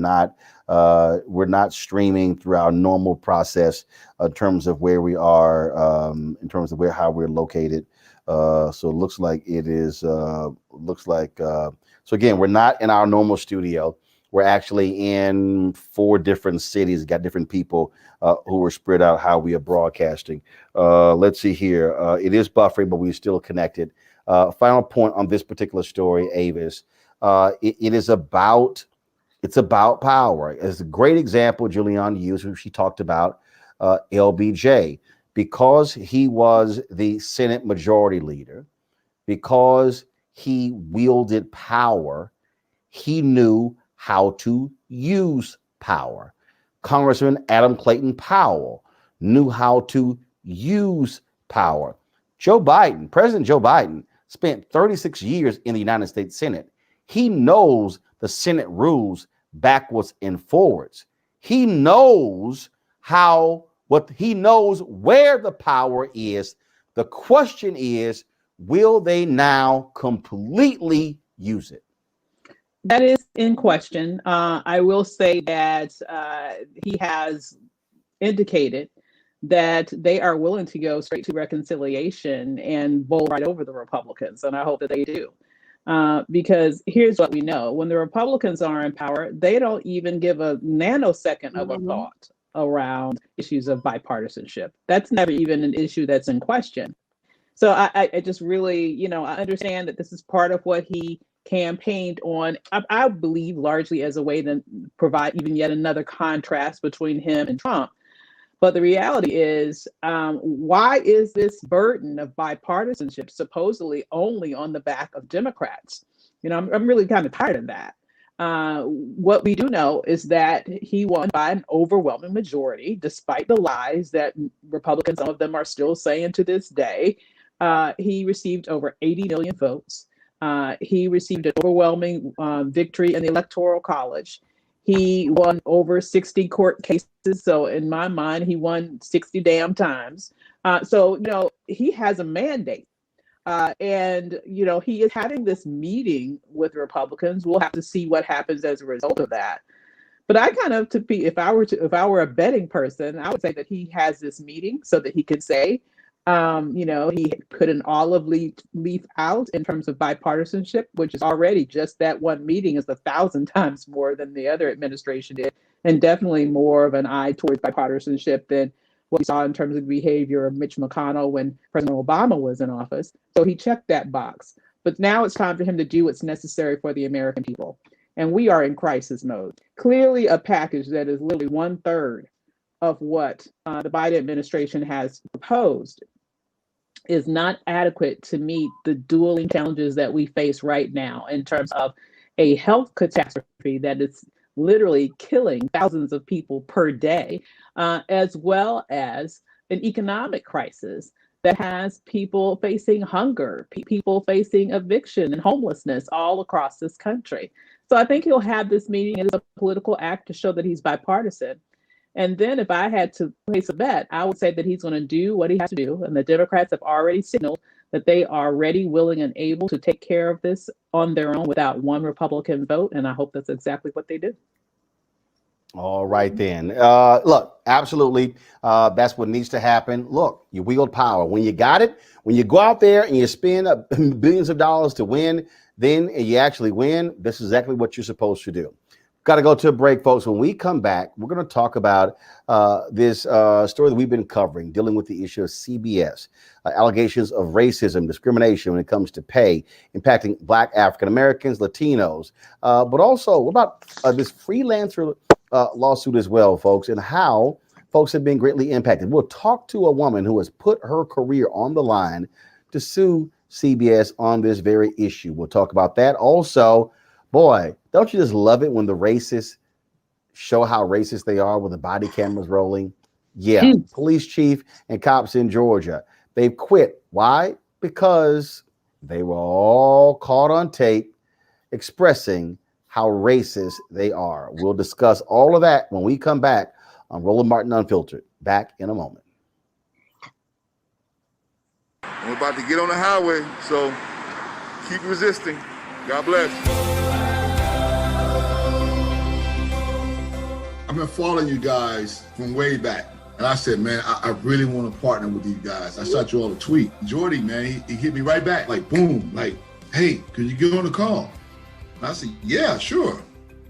not streaming through our normal process in terms of where we are, in terms of how we're located. So it looks like it is, so again, we're not in our normal studio. We're actually in 4 different cities, got different people who are spread out how we are broadcasting. Let's see here. It is buffering, but we're still connected. Final point on this particular story, Avis. It's about power. It's a great example Julian used, who she talked about LBJ, because he was the Senate Majority Leader, because he wielded power, he knew how to use power. Congressman Adam Clayton Powell knew how to use power. President Joe Biden spent 36 years in the United States Senate. He knows the Senate rules backwards and forwards. He knows he knows where the power is. The question is, will they now completely use it? That is in question. I will say that he has indicated that they are willing to go straight to reconciliation and bowl right over the Republicans. And I hope that they do. Because here's what we know. When the Republicans are in power, they don't even give a nanosecond of a thought around issues of bipartisanship. That's never even an issue that's in question. So I just really, I understand that this is part of what he campaigned on, I believe largely as a way to provide even yet another contrast between him and Trump. But the reality is, why is this burden of bipartisanship supposedly only on the back of Democrats? I'm really kind of tired of that. What we do know is that he won by an overwhelming majority, despite the lies that Republicans, some of them are still saying to this day. He received over 80 million votes. He received an overwhelming victory in the Electoral College. He won over 60 court cases. So in my mind, he won 60 damn times. So, he has a mandate. And he is having this meeting with Republicans. We'll have to see what happens as a result of that. But I kind of, if I were a betting person, I would say that he has this meeting so that he could say, he put an olive leaf out in terms of bipartisanship, which is already just that one meeting is 1,000 times more than the other administration did, and definitely more of an eye towards bipartisanship than what we saw in terms of behavior of Mitch McConnell when President Obama was in office. So he checked that box. But now it's time for him to do what's necessary for the American people. And we are in crisis mode. Clearly a package that is literally 1/3 of what the Biden administration has proposed is not adequate to meet the dueling challenges that we face right now in terms of a health catastrophe that is literally killing thousands of people per day, as well as an economic crisis that has people facing hunger, people facing eviction and homelessness all across this country. So I think he'll have this meeting as a political act to show that he's bipartisan. And then if I had to place a bet, I would say that he's going to do what he has to do. And the Democrats have already signaled that they are ready, willing, and able to take care of this on their own without one Republican vote. And I hope that's exactly what they do. All right, then. Look, absolutely. That's what needs to happen. Look, you wield power. When you got it, when you go out there and you spend billions of dollars to win, then you actually win. This is exactly what you're supposed to do. Got to go to a break, folks. When we come back, we're going to talk about this story that we've been covering, dealing with the issue of CBS, allegations of racism, discrimination when it comes to pay, impacting Black African Americans, Latinos, but also what about this freelancer lawsuit as well, folks, and how folks have been greatly impacted. We'll talk to a woman who has put her career on the line to sue CBS on this very issue. We'll talk about that. Also, boy, don't you just love it when the racists show how racist they are with the body cameras rolling? Yeah, police chief and cops in Georgia, they've quit. Why? Because they were all caught on tape expressing how racist they are. We'll discuss all of that when we come back on Roland Martin Unfiltered. Back in a moment. I'm about to get on the highway, so keep resisting. God bless. I've been following you guys from way back. And I said, man, I really want to partner with you guys. I shot you all a tweet. Jordy, man, he hit me right back, like, boom, like, hey, could you get on the call? And I said, yeah, sure.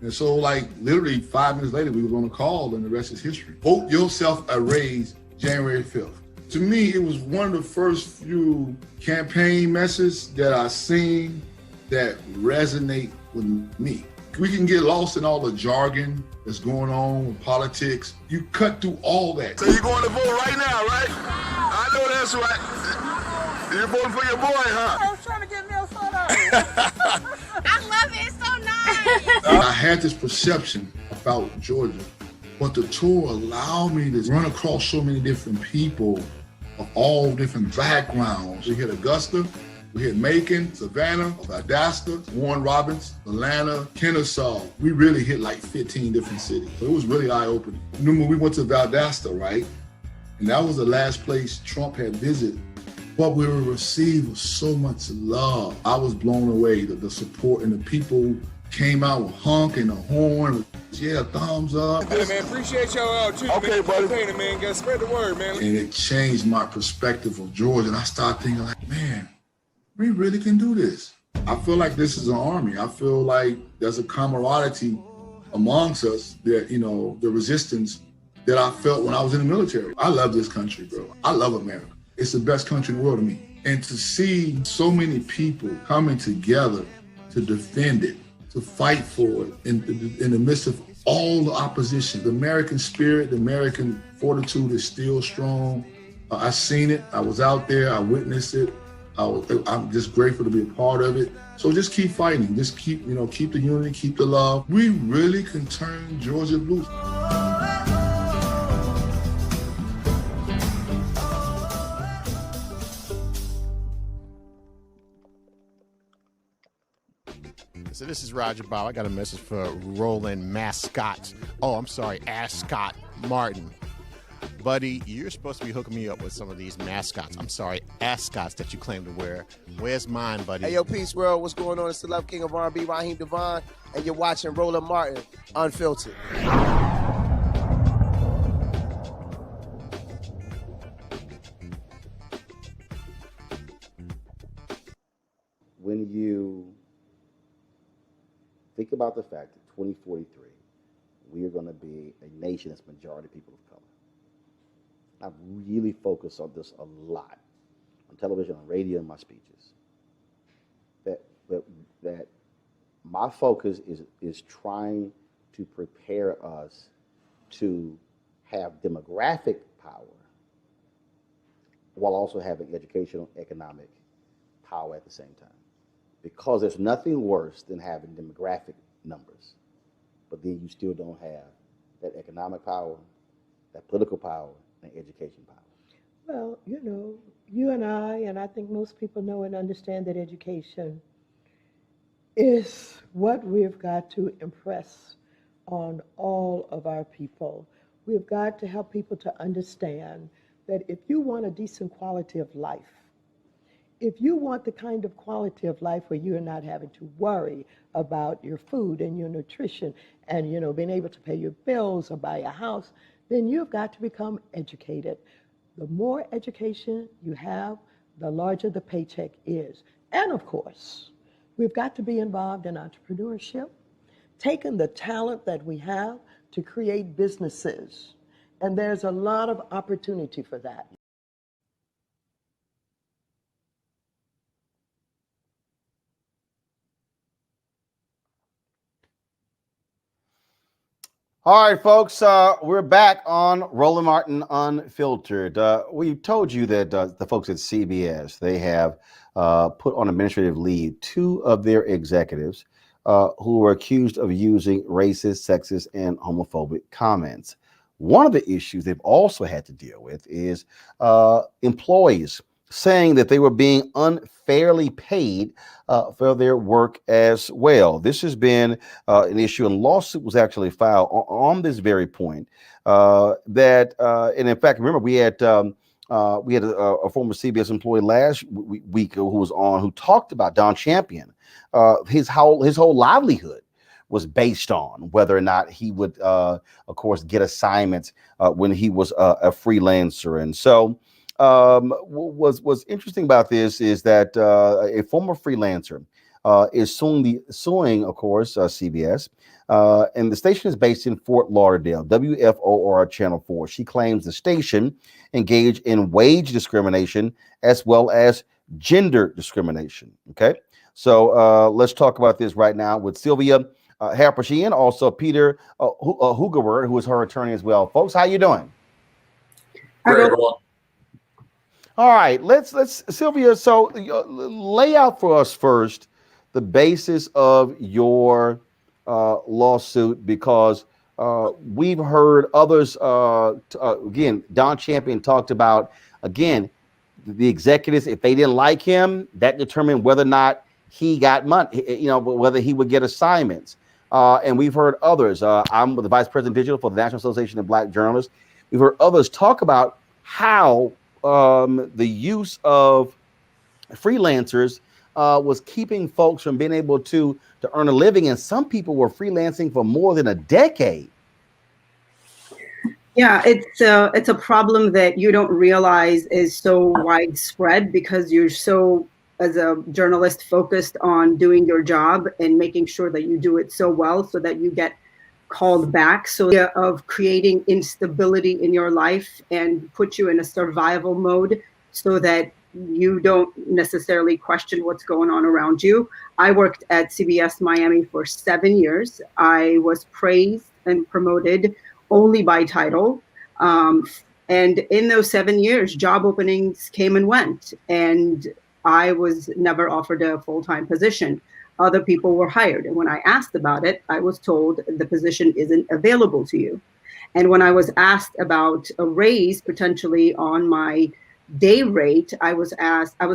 And so, like, literally 5 minutes later, we were on a call, and the rest is history. Vote yourself a raise January 5th. To me, it was one of the first few campaign messages that I seen that resonate with me. We can get lost in all the jargon that's going on with politics. You cut through all that. So you're going to vote right now, right? I know that's right. You're voting for your boy, huh? I was trying to get me a photo. I love it. It's so nice. I had this perception about Georgia, but the tour allowed me to run across so many different people of all different backgrounds. We hit Augusta, we hit Macon, Savannah, Valdosta, Warren Robins, Atlanta, Kennesaw. We really hit like 15 different cities. So it was really eye-opening. When we went to Valdosta, right? And that was the last place Trump had visited. What we were received was so much love. I was blown away, the support and the people came out with honk and a horn. Yeah, thumbs up. Hey, man, appreciate y'all out too. Okay, buddy. Painting, man. Gotta spread the word, man. And it changed my perspective of Georgia. And I started thinking like, man, we really can do this. I feel like this is an army. I feel like there's a camaraderie amongst us that, you know, the resistance that I felt when I was in the military. I love this country, bro. I love America. It's the best country in the world to me. And to see so many people coming together to defend it, to fight for it in the midst of all the opposition. The American spirit, the American fortitude is still strong. I've seen it. I was out there. I witnessed it. I'm just grateful to be a part of it. So just keep fighting. Just keep the unity, keep the love. We really can turn Georgia blue. So this is Roger Bob. I got a message for Roland Mascot. Oh, I'm sorry, Ascot Martin. Buddy, you're supposed to be hooking me up with some of these mascots. I'm sorry, ascots that you claim to wear. Where's mine, buddy? Hey, yo, Peace World. What's going on? It's the Love King of R&B, Raheem Devon, and you're watching Roland Martin Unfiltered. When you think about the fact that 2043, we are going to be a nation that's majority people of color. I've really focused on this a lot on television, on radio, and my speeches. That my focus is trying to prepare us to have demographic power while also having educational, economic power at the same time. Because there's nothing worse than having demographic numbers, but then you still don't have that economic power, that political power, and education power. Well, you know, you and I think most people know and understand that education is what we've got to impress on all of our people. We've got to help people to understand that if you want a decent quality of life, if you want the kind of quality of life where you're not having to worry about your food and your nutrition and, you know, being able to pay your bills or buy a house, then you've got to become educated. The more education you have, the larger the paycheck is. And of course, we've got to be involved in entrepreneurship, taking the talent that we have to create businesses. And there's a lot of opportunity for that. All right, folks, we're back on Roland Martin Unfiltered. We told you that the folks at CBS, they have put on administrative leave 2 of their executives who were accused of using racist, sexist, and homophobic comments. One of the issues they've also had to deal with is employees saying that they were being unfairly paid for their work as well. This has been an issue, and a lawsuit was actually filed on this very point. And in fact, remember we had a former CBS employee last week who was on, who talked about Don Champion. His whole livelihood was based on whether or not he would, of course, get assignments when he was a freelancer. And so what's interesting about this is that a former freelancer is suing, of course, CBS, and the station is based in Fort Lauderdale, WFOR Channel 4. She claims the station engaged in wage discrimination as well as gender discrimination. Okay, so let's talk about this right now with Sylvia Harper-Sheehan, also Peter Hugewer, who is her attorney as well. Folks, how you doing? Great, everyone. All right, let's Sylvia. So lay out for us first the basis of your lawsuit, because we've heard others. Again, Don Champion talked about, again, the executives, if they didn't like him, that determined whether or not he got money, you know, whether he would get assignments. And we've heard others. I'm the vice president digital for the National Association of Black Journalists. We've heard others talk about how the use of freelancers was keeping folks from being able to earn a living, and some people were freelancing for more than a decade. Yeah, it's a problem that you don't realize is so widespread because you're so, as a journalist, focused on doing your job and making sure that you do it so well so that you get called back. So of creating instability in your life and put you in a survival mode so that you don't necessarily question what's going on around you. I worked at CBS Miami for 7 years. I was praised and promoted only by title. And in those 7 years, job openings came and went, and I was never offered a full-time position. Other people were hired. And when I asked about it, I was told the position isn't available to you. And when I was asked about a raise potentially on my day rate, I was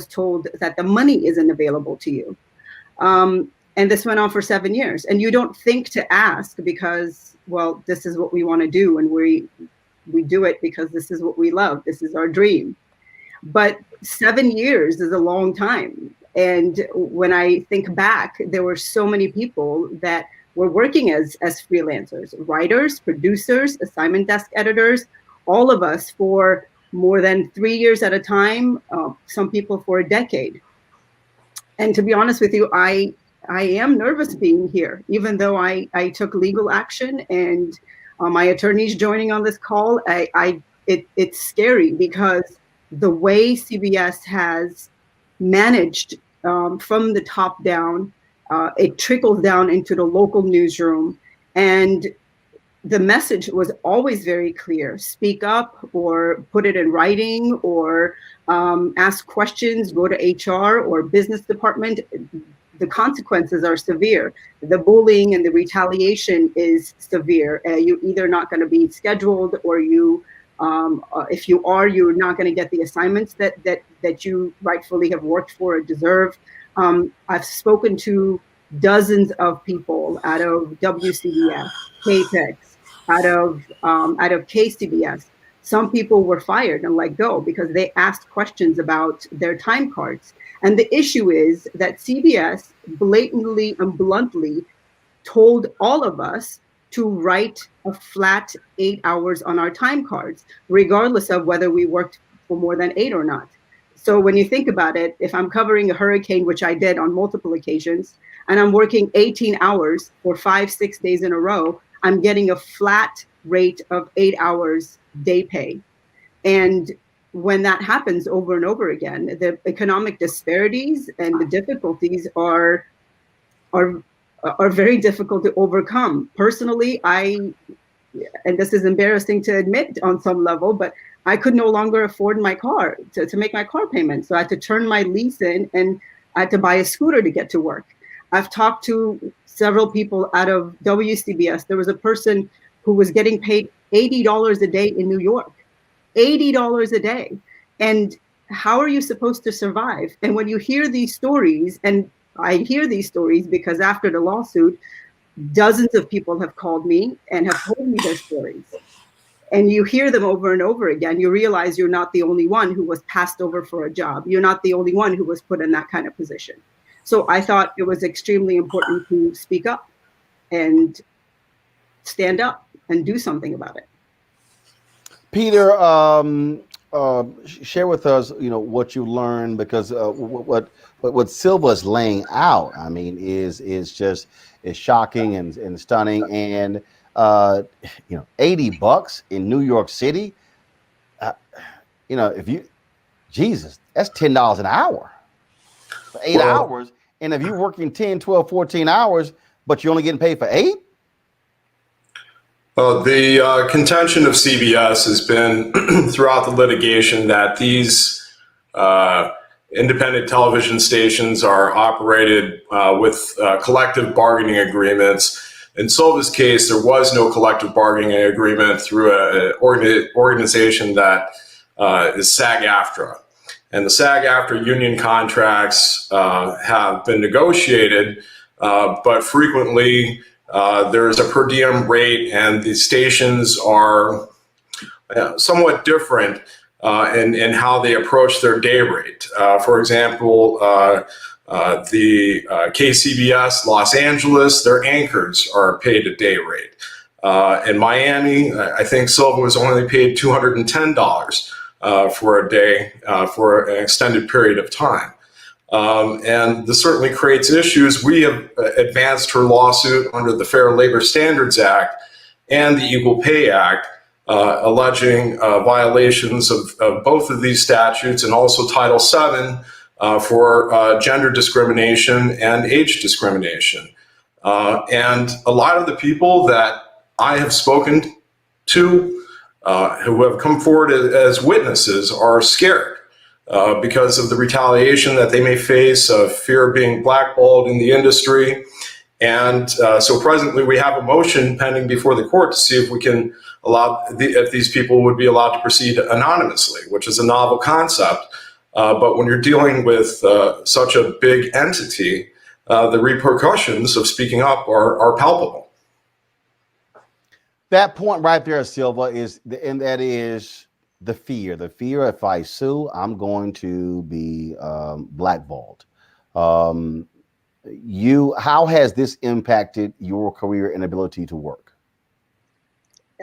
told that the money isn't available to you. And this went on for 7 years. And you don't think to ask because, well, this is what we want to do. And we do it because this is what we love. This is our dream. But 7 years is a long time. And when I think back, there were so many people that were working as freelancers, writers, producers, assignment desk editors, all of us for more than 3 years at a time, some people for a decade. And to be honest with you, I am nervous being here, even though I took legal action and my attorney's joining on this call. It's scary because the way CBS has managed from the top down, it trickles down into the local newsroom, and the message was always very clear: speak up, or put it in writing, or ask questions, go to HR or business department. The consequences are severe. The bullying and the retaliation is severe. You're either not going to be scheduled, or if you are, you're not going to get the assignments that you rightfully have worked for or deserve. I've spoken to dozens of people out of WCBS, KPEX, out of KCBS. Some people were fired and let go because they asked questions about their time cards. And the issue is that CBS blatantly and bluntly told all of us to write a flat 8 hours on our time cards, regardless of whether we worked for more than 8 or not. So when you think about it, if I'm covering a hurricane, which I did on multiple occasions, and I'm working 18 hours for 5-6 days in a row, I'm getting a flat rate of 8 hours day pay. And when that happens over and over again, the economic disparities and the difficulties are very difficult to overcome. Personally, and this is embarrassing to admit on some level, but I could no longer afford my car to make my car payment. So I had to turn my lease in, and I had to buy a scooter to get to work. I've talked to several people out of WCBS. There was a person who was getting paid $80 a day in New York. $80 a day. And how are you supposed to survive? And when you hear these stories, and I hear these stories because after the lawsuit, dozens of people have called me and have told me their stories. And you hear them over and over again, you realize you're not the only one who was passed over for a job. You're not the only one who was put in that kind of position. So I thought it was extremely important to speak up and stand up and do something about it. Peter, share with us, what you learned, because what Silva is laying out, I mean, is shocking and stunning. And $80 in New York City, Jesus, that's $10 an hour for 8 hours. And if you're working 10, 12, 14 hours, but you're only getting paid for 8? Well, the contention of CBS has been throughout the litigation that these independent television stations are operated with collective bargaining agreements. In Silva's case, there was no collective bargaining agreement through an organization that is SAG-AFTRA. And the SAG-AFTRA union contracts have been negotiated, but frequently there is a per diem rate, and the stations are somewhat different in how they approach their day rate. For example, The KCBS Los Angeles, their anchors are paid a day rate. In Miami, I think Silva was only paid $210 for a day for an extended period of time. And this certainly creates issues. We have advanced her lawsuit under the Fair Labor Standards Act and the Equal Pay Act, alleging violations of both of these statutes and also Title VII for gender discrimination and age discrimination. And a lot of the people that I have spoken to who have come forward as witnesses are scared because of the retaliation that they may face, of fear of being blackballed in the industry. And so presently we have a motion pending before the court to see if we can allow, if these people would be allowed to proceed anonymously, which is a novel concept. But when you're dealing with such a big entity, the repercussions of speaking up are palpable. That point right there, Silva, is the fear if I sue, I'm going to be blackballed. How has this impacted your career and ability to work?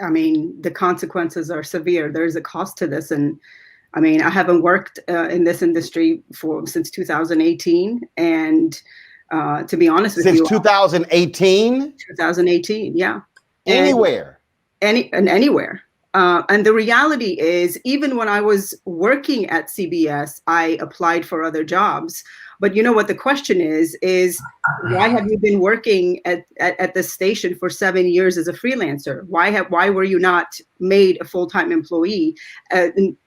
I mean, the consequences are severe. There's a cost to this. And I mean, I haven't worked in this industry since 2018. And to be honest with you, since 2018? 2018, yeah. Anywhere? Anywhere. And the reality is, even when I was working at CBS, I applied for other jobs. But you know what the question is why have you been working at this station for 7 years as a freelancer? Why were you not made a full-time employee?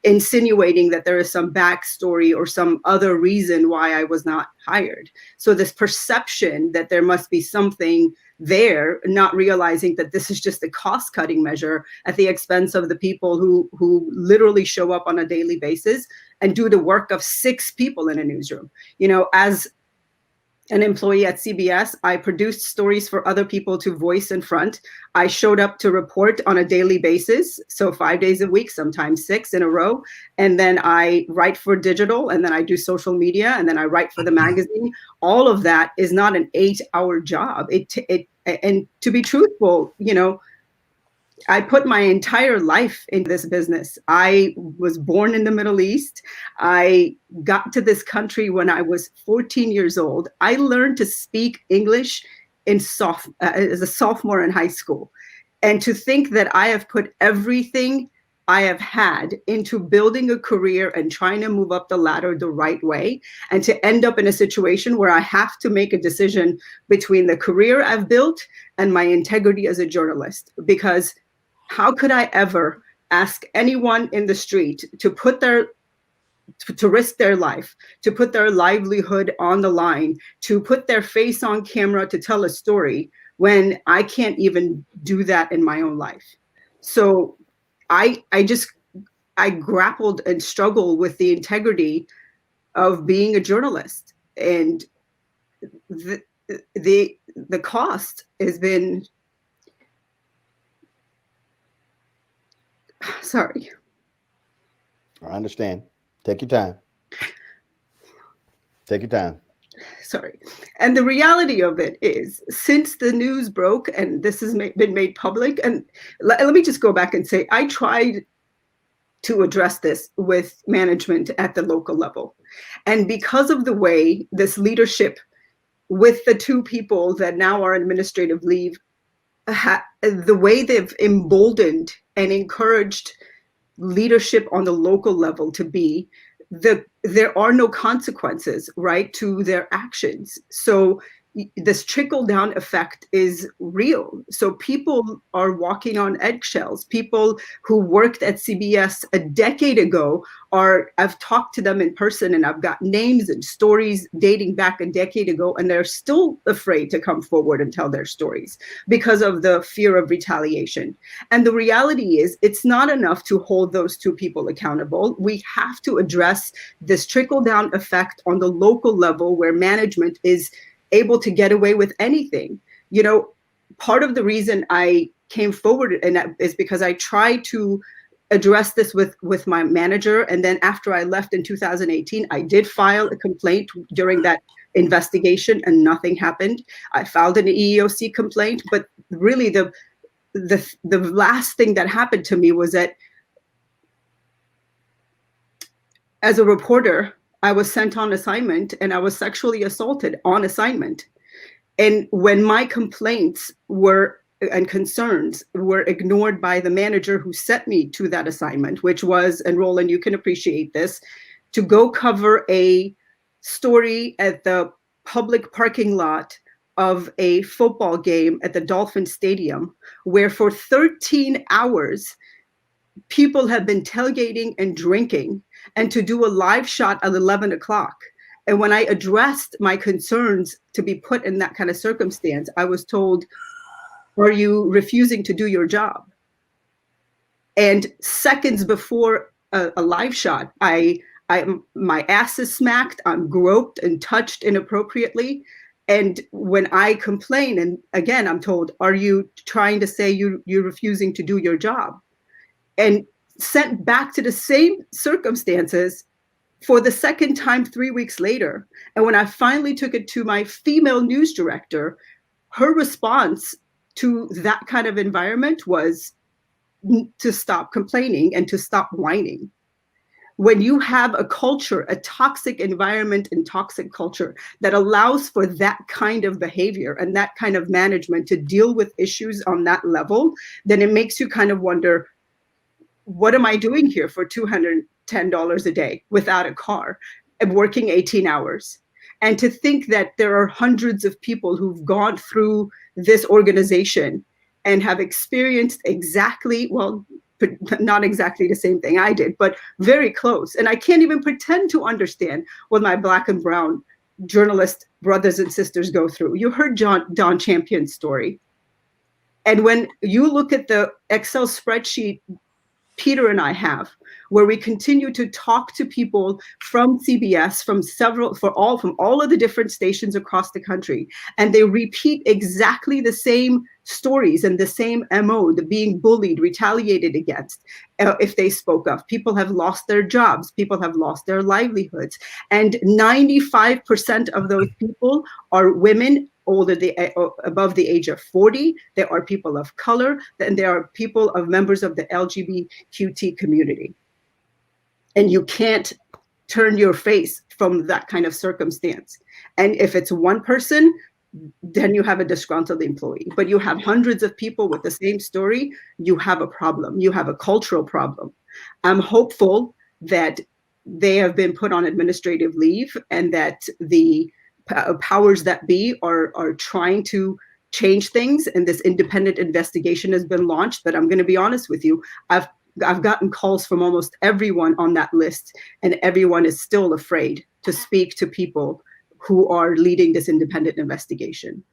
Insinuating that there is some backstory or some other reason why I was not hired. So this perception that there must be something there, not realizing that this is just a cost-cutting measure at the expense of the people who literally show up on a daily basis and do the work of 6 people in a newsroom. You know, as an employee at CBS, I produced stories for other people to voice in front. I showed up to report on a daily basis, so 5 days a week, sometimes 6 in a row. And then I write for digital, and then I do social media, and then I write for the magazine. All of that is not an 8-hour job. And to be truthful, you know, I put my entire life into this business. I was born in the Middle East. I got to this country when I was 14 years old. I learned to speak English as a sophomore in high school. And to think that I have put everything I have had into building a career and trying to move up the ladder the right way, and to end up in a situation where I have to make a decision between the career I've built and my integrity as a journalist. Because how could I ever ask anyone in the street to risk their life, to put their livelihood on the line, to put their face on camera to tell a story when I can't even do that in my own life? So I grappled and struggled with the integrity of being a journalist, and the cost has been, sorry. I understand. Take your time. Take your time. Sorry. And the reality of it is, since the news broke and this has been made public, and let me just go back and say, I tried to address this with management at the local level. And because of the way this leadership with the 2 people that now are on administrative leave, the way they've emboldened and encouraged leadership on the local level to be, there are no consequences, right, to their actions. So this trickle-down effect is real. So people are walking on eggshells. People who worked at CBS a decade ago I've talked to them in person, and I've got names and stories dating back a decade ago, and they're still afraid to come forward and tell their stories because of the fear of retaliation. And the reality is, it's not enough to hold those 2 people accountable. We have to address this trickle-down effect on the local level, where management is able to get away with anything. You know, part of the reason I came forward is because I tried to address this with my manager. And then after I left in 2018, I did file a complaint during that investigation and nothing happened. I filed an EEOC complaint, but really the last thing that happened to me was that as a reporter, I was sent on assignment and I was sexually assaulted on assignment. And when my complaints and concerns were ignored by the manager who sent me to that assignment, which was, and Roland, you can appreciate this, to go cover a story at the public parking lot of a football game at the Dolphin Stadium, where for 13 hours, people have been tailgating and drinking, and to do a live shot at 11 o'clock. And when I addressed my concerns to be put in that kind of circumstance, I was told, are you refusing to do your job? And seconds before a live shot, my ass is smacked, I'm groped and touched inappropriately. And when I complain, and again, I'm told, are you trying to say you're refusing to do your job? And sent back to the same circumstances for the second time 3 weeks later. And when I finally took it to my female news director, her response to that kind of environment was to stop complaining and to stop whining. When you have a culture, a toxic environment and toxic culture that allows for that kind of behavior and that kind of management to deal with issues on that level, then it makes you kind of wonder, what am I doing here for $210 a day without a car and working 18 hours? And to think that there are hundreds of people who've gone through this organization and have experienced exactly, well, not exactly the same thing I did, but very close. And I can't even pretend to understand what my Black and brown journalist brothers and sisters go through. You heard Don Champion's story. And when you look at the Excel spreadsheet Peter and I have, where we continue to talk to people from CBS, from all of the different stations across the country, and they repeat exactly the same stories and the same MO, the being bullied, retaliated against, if they spoke of. People have lost their jobs, people have lost their livelihoods, and 95% of those people are women above the age of 40. There are people of color, and there are people of members of the LGBTQ community. And you can't turn your face from that kind of circumstance. And if it's one person, then you have a disgruntled employee. But you have hundreds of people with the same story, you have a problem. You have a cultural problem. I'm hopeful that they have been put on administrative leave and that the powers that be are trying to change things, and this independent investigation has been launched. But I'm going to be honest with you, I've gotten calls from almost everyone on that list, and everyone is still afraid to speak to people who are leading this independent investigation.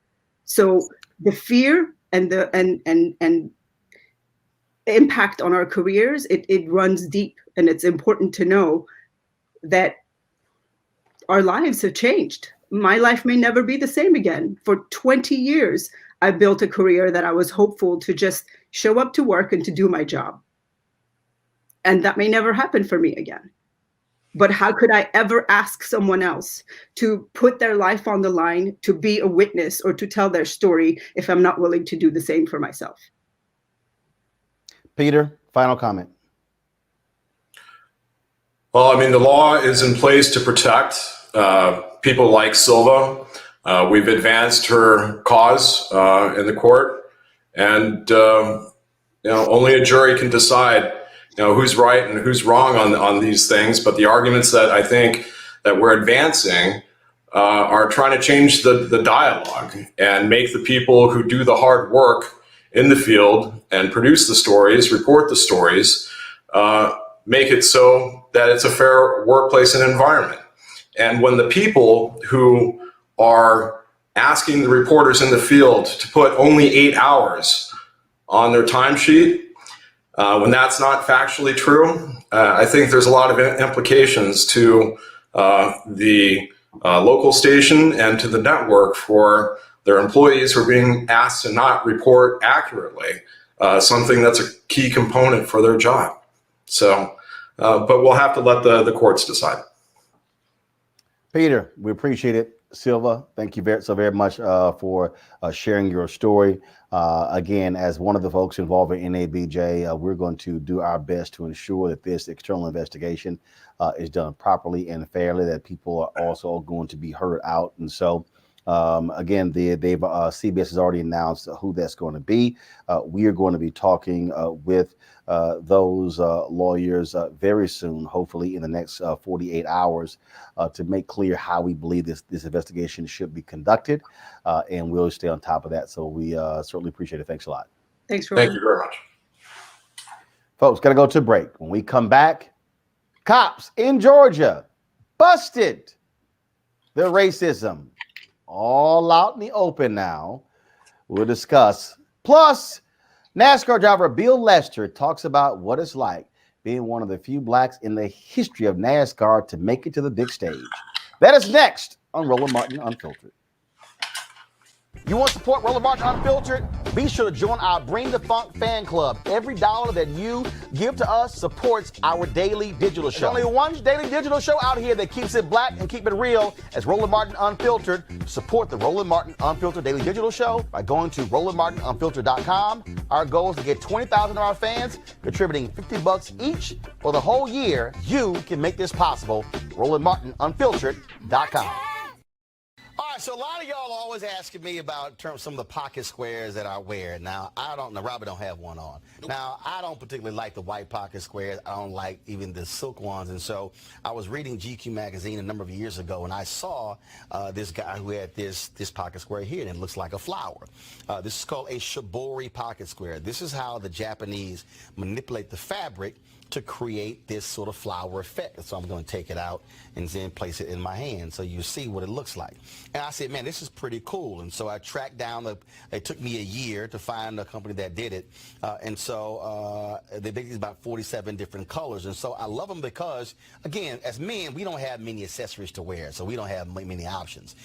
So the fear and the and impact on our careers, it runs deep, and it's important to know that our lives have changed. My life may never be the same again. For 20 years, I built a career that I was hopeful to just show up to work and to do my job. And that may never happen for me again. But how could I ever ask someone else to put their life on the line, to be a witness or to tell their story if I'm not willing to do the same for myself? Peter, final comment. Well, I mean, the law is in place to protect people like Silva. We've advanced her cause in the court, and only a jury can decide who's right and who's wrong on these things. But the arguments that I think that we're advancing are trying to change the dialogue and make the people who do the hard work in the field and produce the stories, report the stories, make it so that it's a fair workplace and environment. And when the people who are asking the reporters in the field to put only 8 hours on their timesheet, when that's not factually true, I think there's a lot of implications to the local station and to the network for their employees who are being asked to not report accurately, something that's a key component for their job. So, but we'll have to let the courts decide. Peter, we appreciate it Silva, thank you very much for sharing your story. Again, as one of the folks involved in NABJ, we're going to do our best to ensure that this external investigation is done properly and fairly, that people are also going to be heard out. And so, again, CBS has already announced who that's going to be. We are going to be talking with those lawyers very soon, hopefully in the next 48 hours, to make clear how we believe this investigation should be conducted, and we'll stay on top of that. So we certainly appreciate it. Thanks a lot. Thanks, Thank you very much. Folks, got to go to break. When we come back, cops in Georgia busted their racism all out in the open now. We'll discuss. Plus, NASCAR driver Bill Lester talks about what it's like being one of the few blacks in the history of NASCAR to make it to the big stage. That is next on Roland Martin Unfiltered. You want to support Roland Martin Unfiltered? Be sure to join our Bring the Funk fan club. Every dollar that you give to us supports our daily digital show. There's only one daily digital show out here that keeps it black and keep it real as Roland Martin Unfiltered. Support the Roland Martin Unfiltered daily digital show by going to RolandMartinUnfiltered.com. Our goal is to get 20,000 of our fans contributing $50 each for the whole year. You can make this possible. RolandMartinUnfiltered.com. All right, so a lot of y'all are always asking me about some of the pocket squares that I wear. Now, Robert don't have one on. Now, I don't particularly like the white pocket squares. I don't like even the silk ones. And so I was reading GQ magazine a number of years ago, and I saw this guy who had this pocket square here, and it looks like a flower. This is called a shibori pocket square. This is how the Japanese manipulate the fabric to create this sort of flower effect. So I'm going to take it out and then place it in my hand so you see what it looks like. And I said, man, this is pretty cool. And so I tracked down, it took me a year to find a company that did it. And so they make these about 47 different colors. And so I love them because, again, as men, we don't have many accessories to wear. So we don't have many options.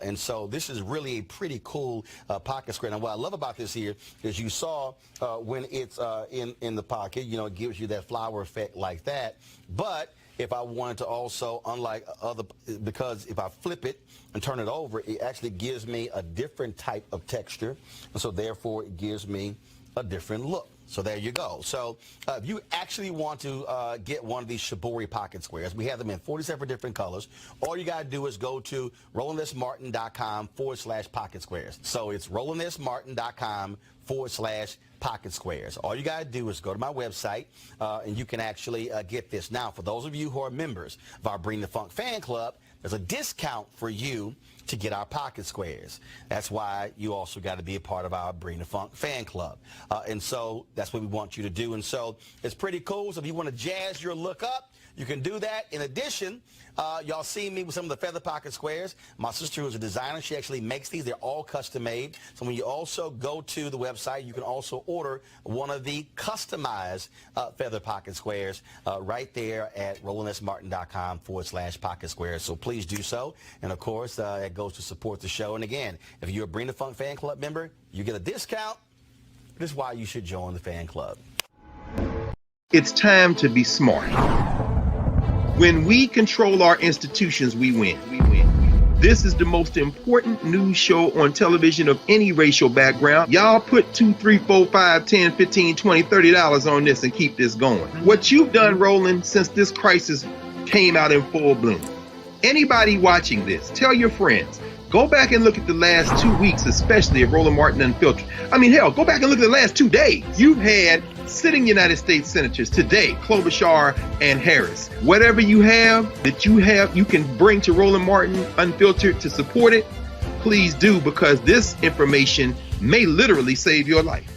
And so this is really a pretty cool pocket square. And what I love about this here is you saw when it's in the pocket, you know, it gives you that flower effect like that. But if I wanted to also, unlike other, because if I flip it and turn it over, it actually gives me a different type of texture. And so therefore it gives me a different look. So there you go. So if you actually want to get one of these shibori pocket squares, we have them in 47 different colors. All you got to do is go to RolandSMartin.com/pocket squares. So it's RolandSMartin.com/pocket squares. All you got to do is go to my website and you can actually get this. Now, for those of you who are members of our Bring the Funk fan club, there's a discount for you to get our pocket squares. That's why you also got to be a part of our Bring the Funk fan club. And so that's what we want you to do. And so it's pretty cool. So if you want to jazz your look up, you can do that. In addition, y'all see me with some of the feather pocket squares. My sister, who's a designer, she actually makes these. They're all custom made. So when you also go to the website, you can also order one of the customized feather pocket squares right there at RolandSMartin.com/pocket squares. So please do so. And of course, it goes to support the show. And again, if you're a Bring the Funk fan club member, you get a discount. This is why you should join the fan club. It's time to be smart. When we control our institutions, we win. This is the most important news show on television of any racial background. Y'all put $2, $3, $4, $5, $10, $15, $20, $30 on this and keep this going. What you've done, Roland, since this crisis came out in full bloom. Anybody watching this, tell your friends. Go back and look at the last 2 weeks, especially of Roland Martin Unfiltered. I mean, hell, go back and look at the last 2 days. You've had sitting United States senators today, Klobuchar and Harris. Whatever you have that you can bring to Roland Martin Unfiltered to support it, please do, because this information may literally save your life.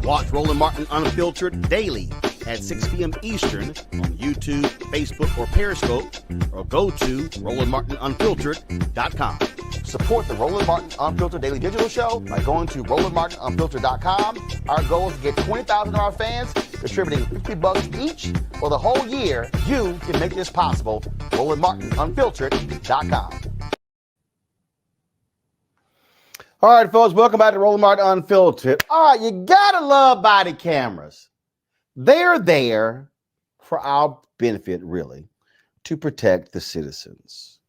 Watch Roland Martin Unfiltered daily at 6 p.m. Eastern on YouTube, Facebook, or Periscope, or go to RolandMartinUnfiltered.com. Support the Roland Martin Unfiltered Daily Digital Show by going to RolandMartinUnfiltered.com. Our goal is to get 20,000 of our fans contributing $50 each for the whole year. You can make this possible. RolandMartinUnfiltered.com. All right, folks, welcome back to Roland Martin Unfiltered. All right, you gotta love body cameras. They're there for our benefit, really, to protect the citizens.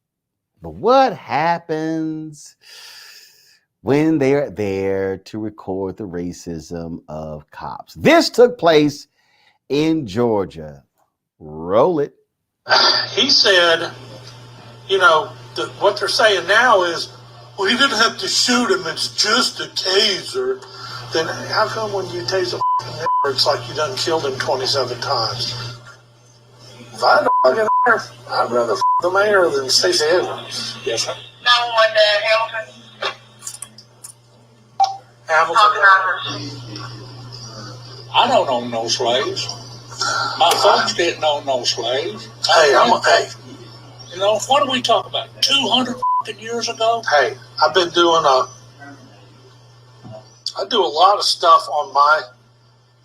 But what happens when they're there to record the racism of cops? This took place in Georgia. Roll it. He said, you know, what they're saying now is, well, you didn't have to shoot him, it's just a taser. Then how come when you tase a f***ing nigger, it's like you done killed him 27 times? If I had a fucking nigger, I'd rather f*** the mayor than Stacey Abrams. Yes, sir. Hamilton. I don't own no slaves. My folks didn't own no slaves. Hey, you know, what do we talk about? 200 years ago? Hey, I do a lot of stuff on my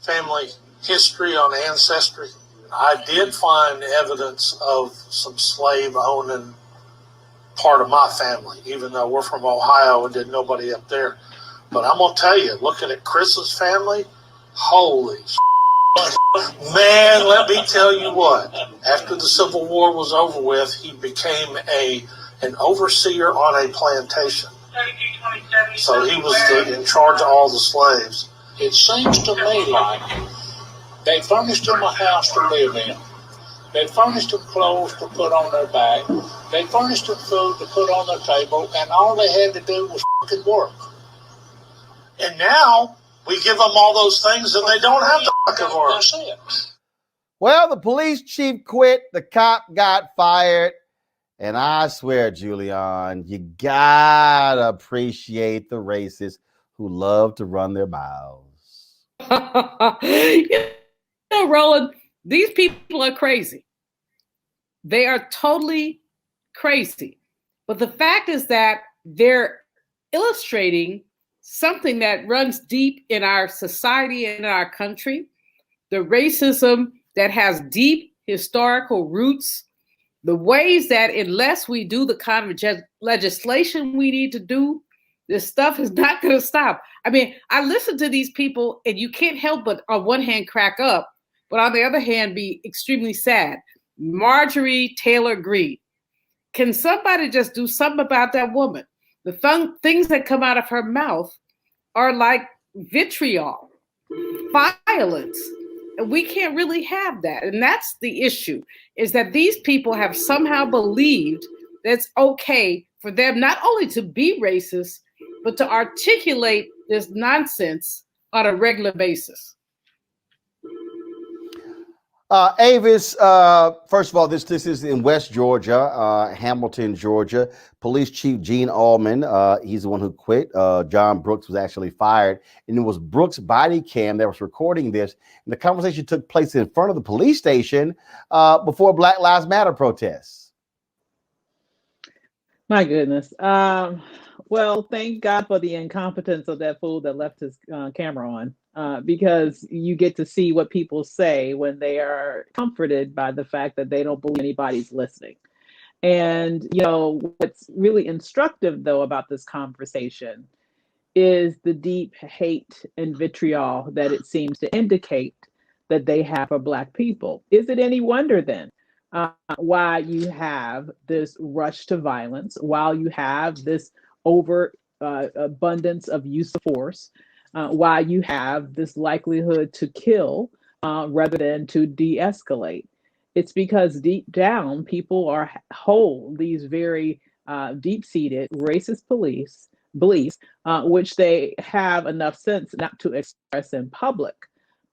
family history, on Ancestry. I did find evidence of some slave owning part of my family, even though we're from Ohio and there's nobody up there. But I'm going to tell you, looking at Chris's family, holy man, let me tell you what. After the Civil War was over with, he became an overseer on a plantation. So he was in charge of all the slaves. It seems to me like they furnished him a house to live in. They furnished him clothes to put on their back. They furnished him food to put on their table, and all they had to do was fucking work. And now we give them all those things and they don't have to fucking work. That's it. Well, the police chief quit, the cop got fired, and I swear, Julian, you gotta appreciate the racists who love to run their mouths. You know, Roland, these people are crazy. They are totally crazy. But the fact is that they're illustrating something that runs deep in our society and in our country, the racism that has deep historical roots, the ways that unless we do the kind of legislation we need to do, this stuff is not going to stop. I mean, I listen to these people and you can't help but on one hand crack up, but on the other hand be extremely sad. Marjorie Taylor Greene. Can somebody just do something about that woman? The things that come out of her mouth are like vitriol, violence. And we can't really have that. And that's the issue, is that these people have somehow believed that it's okay for them not only to be racist, but to articulate this nonsense on a regular basis. Avis, first of all, this is in West Georgia, Hamilton, Georgia. Police Chief Gene Allman, he's the one who quit. John Brooks was actually fired, and it was Brooks' body cam that was recording this. And the conversation took place in front of the police station before Black Lives Matter protests. My goodness. Well, thank God for the incompetence of that fool that left his camera on. Because you get to see what people say when they are comforted by the fact that they don't believe anybody's listening. And, you know, what's really instructive, though, about this conversation is the deep hate and vitriol that it seems to indicate that they have for Black people. Is it any wonder, then, why you have this rush to violence, while you have this abundance of use of force, why you have this likelihood to kill rather than to de-escalate? It's because deep down, people hold these very deep-seated racist beliefs, which they have enough sense not to express in public.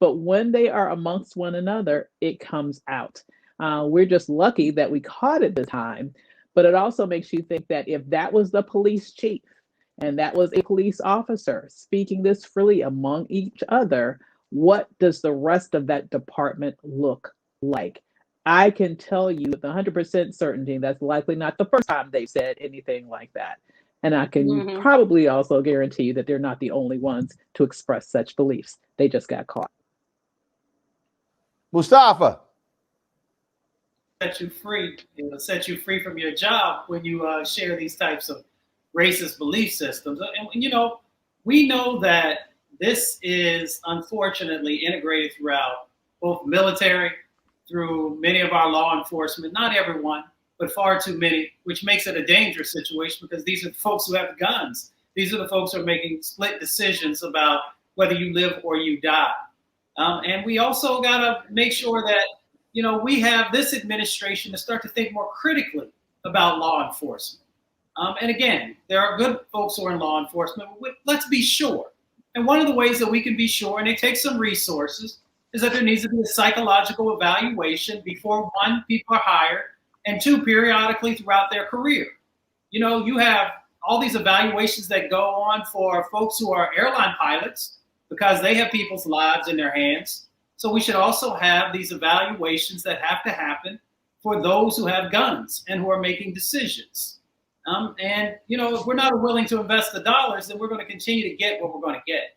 But when they are amongst one another, it comes out. We're just lucky that we caught it this time. But it also makes you think that if that was the police chief, and that was a police officer speaking this freely among each other, what does the rest of that department look like? I can tell you with 100% certainty that's likely not the first time they've said anything like that. And I can probably also guarantee you that they're not the only ones to express such beliefs. They just got caught. Mustafa. Set you free, set you free from your job when you share these types of racist belief systems. And, you know, we know that this is unfortunately integrated throughout both military, through many of our law enforcement, not everyone, but far too many, which makes it a dangerous situation because these are the folks who have guns. These are the folks who are making split decisions about whether you live or you die. And we also got to make sure that, you know, we have this administration to start to think more critically about law enforcement. And again, there are good folks who are in law enforcement, but let's be sure. And one of the ways that we can be sure, and it takes some resources, is that there needs to be a psychological evaluation before, one, people are hired, and two, periodically throughout their career. You know, you have all these evaluations that go on for folks who are airline pilots because they have people's lives in their hands. So we should also have these evaluations that have to happen for those who have guns and who are making decisions. And, you know, if we're not willing to invest the dollars, then we're going to continue to get what we're going to get.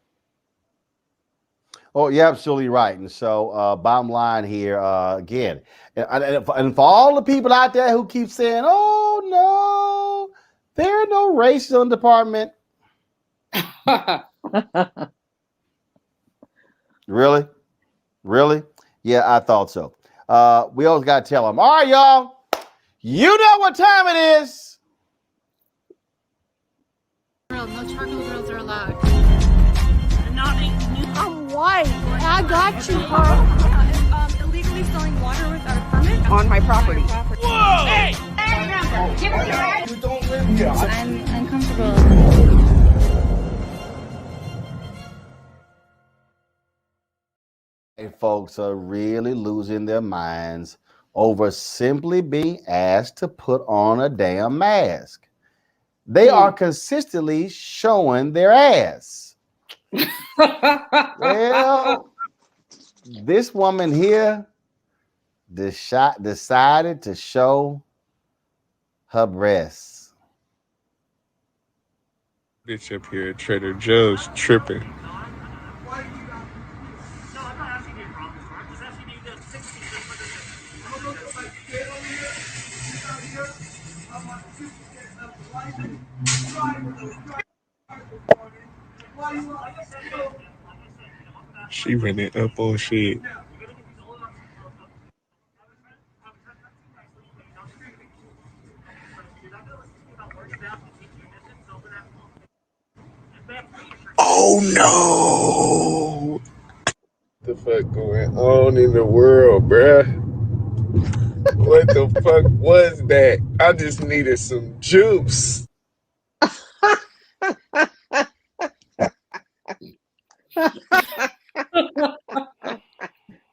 Oh, you're absolutely right. And so bottom line here, again, and for all the people out there who keep saying, oh, no, there are no races in the department. Really? Really? Yeah, I thought so. We always got to tell them, all right, y'all, you know what time it is. No charcoal grills are allowed. I'm white. I got you, Carl. Illegally selling water without a permit On my property. Whoa! Hey! Give us your You don't live here. I'm uncomfortable. Hey, folks are really losing their minds over simply being asked to put on a damn mask. They are consistently showing their ass. Well, this woman here decided to show her breasts. Bitch up here at Trader Joe's tripping. She running up on shit. Oh no! What the fuck going on in the world, bruh? What the fuck was that? I just needed some juice.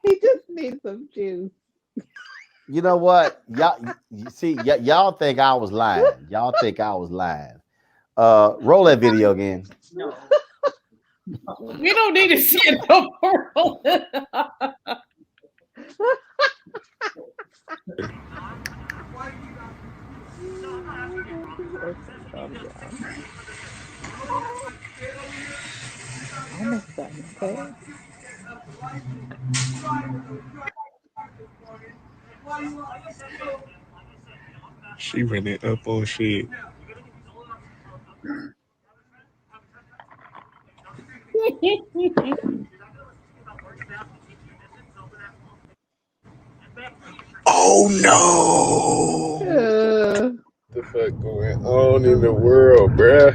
He just needs some juice. You know what? Y'all think I was lying. Y'all think I was lying. Roll that video again. No. We don't need to see it no more. Almost done, okay? She running up on shit. Oh no! What the fuck going on in the world, bruh?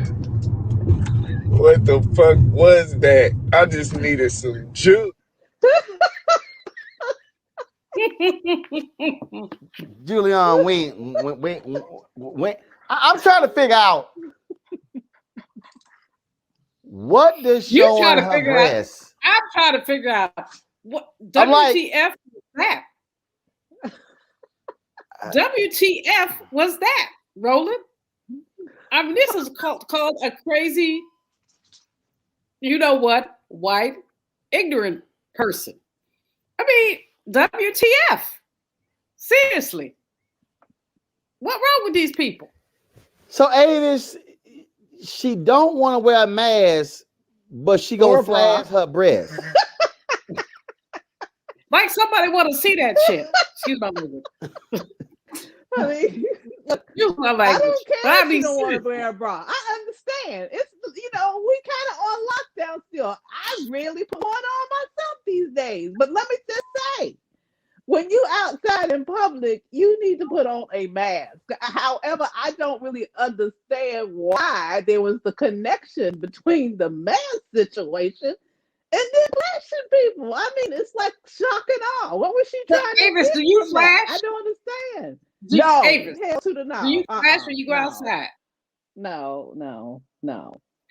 What the fuck was that? I just needed some juice. Julian, I'm trying to figure out what does You showing trying to her figure breasts. out? I'm trying to figure out what I'm like- WTF was that? WTF was that, Roland? I mean, this is called a crazy, you know what, white, ignorant person. I mean, WTF? Seriously. What wrong with these people? So Avis, she don't want to wear a mask, but she gonna flash her breasts. Like somebody want to see that shit. Excuse my language. I mean, Excuse my I language. don't care But I if mean, you don't want to seriously. wear a bra. I understand. It's, you know, we kind of on lockdown still. I really put one on myself these days. But let me just say, when you outside in public, you need to put on a mask. However, I don't really understand why there was the connection between the mask situation and then flashing people. I mean, it's like shock and awe. What was she trying to Avis, get do you from that? flash? I don't understand. No, Avis, hell to the no. Do you flash when you go outside? No.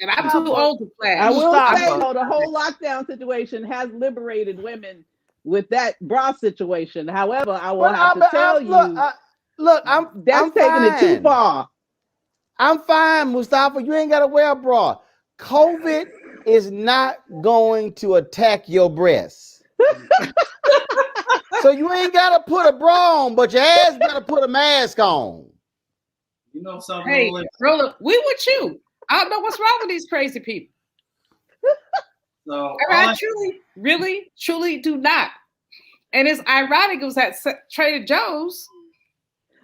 And I'm too old to flash. I will say, though, the whole lockdown situation has liberated women with that bra situation. However, I will have to tell you, look, that's I'm taking it too fine. far. I'm fine, Mustafa. You ain't got to wear a bra. COVID is not going to attack your breasts. So you ain't got to put a bra on, but your ass got to put a mask on. You know something? Hey, Roland, we with you. I don't know what's wrong with these crazy people. So I truly do not. And it's ironic. It was at Trader Joe's.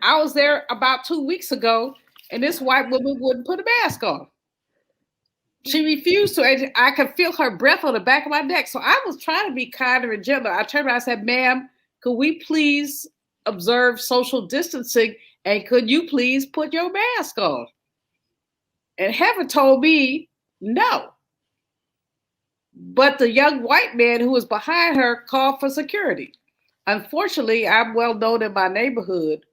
I was there about 2 weeks ago, and this white woman wouldn't put a mask on. She refused to. And I could feel her breath on the back of my neck. So I was trying to be kinder and gentler. I turned around and said, "Ma'am, could we please observe social distancing? And could you please put your mask on?" And Heaven told me no. But the young white man who was behind her called for security. Unfortunately, I'm well known in my neighborhood.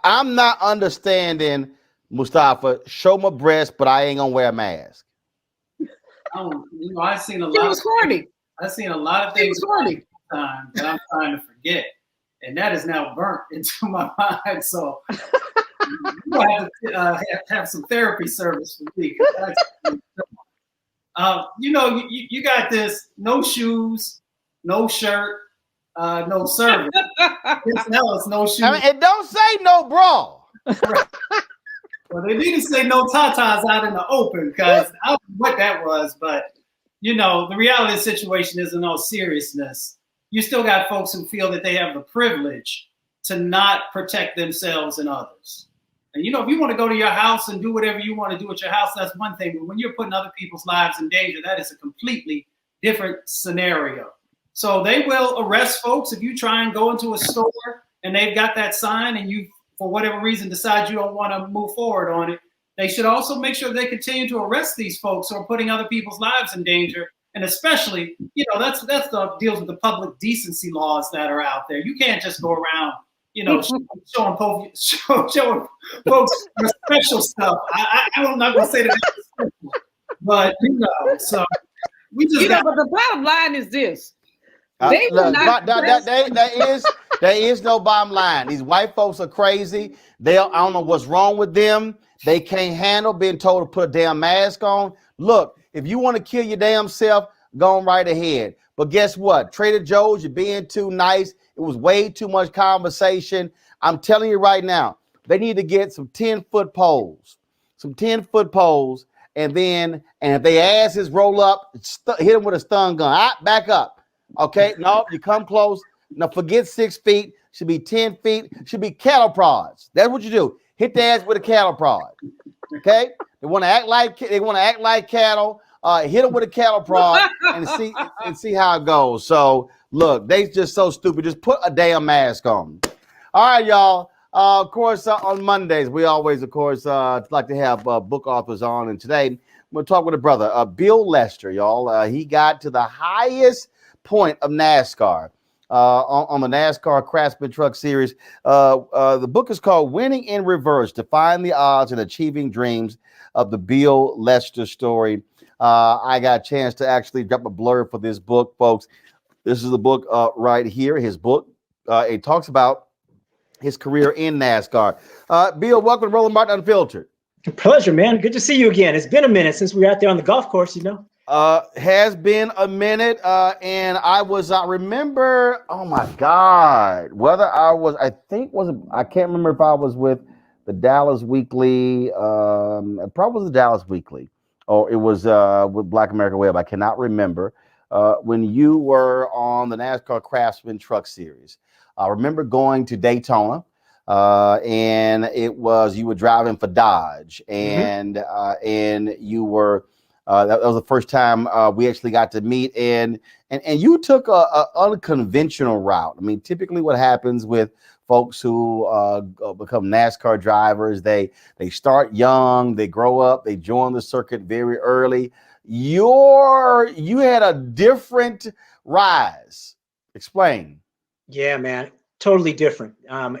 I'm not understanding, Mustafa. Show my breast, but I ain't gonna wear a mask. I've seen a lot. He was horny. I've seen a lot of things that I'm trying to forget, and that is now burnt into my mind. So you have to have some therapy service for me. You got this: no shoes, no shirt, no service. Now it's no shoes. I mean, it don't say no bra. Well, they need to say no tatas out in the open, because I don't know what that was, but the reality of the situation is, in all seriousness, you still got folks who feel that they have the privilege to not protect themselves and others. And if you want to go to your house and do whatever you want to do at your house, that's one thing. But when you're putting other people's lives in danger, that is a completely different scenario. So they will arrest folks if you try and go into a store and they've got that sign and you, for whatever reason, decide you don't want to move forward on it. They should also make sure they continue to arrest these folks who are putting other people's lives in danger. And especially, that's the deals with the public decency laws that are out there. You can't just go around, showing folks special stuff. I'm not going to say that that's special, but so we just but the bottom line is this. There is no bottom line. These white folks are crazy. I don't know what's wrong with them. They can't handle being told to put a damn mask on. Look, if you want to kill your damn self, go on right ahead. But guess what? Trader Joe's, you're being too nice. It was way too much conversation. I'm telling you right now, they need to get some 10-foot poles. And if they asses roll up, hit them with a stun gun. Back up. Okay, no, you come close. Now forget 6 feet. Should be 10 feet. Should be cattle prods. That's what you do. Hit the ass with a cattle prod. Okay, they want to act like cattle. Hit them with a cattle prod and see how it goes. So look, they just so stupid. Just put a damn mask on. All right, y'all. Of course, on Mondays we always, of course, like to have book authors on, and today we'll talk with a brother, Bill Lester, y'all. He got to the highest point of NASCAR on the NASCAR Craftsman Truck Series. The book is called Winning in Reverse: Defying the Odds and Achieving Dreams of the Bill Lester Story. I got a chance to actually drop a blurb for this book, folks. This is the book right here. His book. It talks about his career in NASCAR. Bill, welcome to Roland Martin Unfiltered. Pleasure, man. Good to see you again. It's been a minute since we were out there on the golf course, Has been a minute, and I remember, oh my God, I can't remember if I was with the Dallas Weekly, it probably was the Dallas Weekly, or it was with Black America Web. I cannot remember when you were on the NASCAR Craftsman Truck Series. I remember going to Daytona, and you were driving for Dodge, and you were That was the first time we actually got to meet, and you took a unconventional route. I mean, typically what happens with folks who become NASCAR drivers, they start young, they grow up, they join the circuit very early. You had a different rise. Explain. Yeah, man, totally different.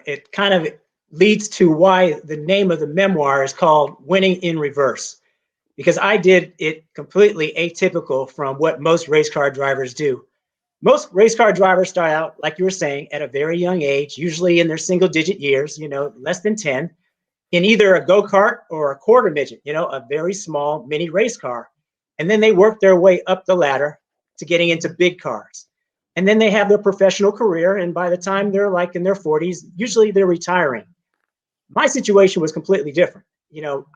It kind of leads to why the name of the memoir is called Winning in Reverse, because I did it completely atypical from what most race car drivers do. Most race car drivers start out, like you were saying, at a very young age, usually in their single digit years, less than 10, in either a go-kart or a quarter midget, a very small mini race car. And then they work their way up the ladder to getting into big cars. And then they have their professional career. And by the time they're like in their 40s, usually they're retiring. My situation was completely different.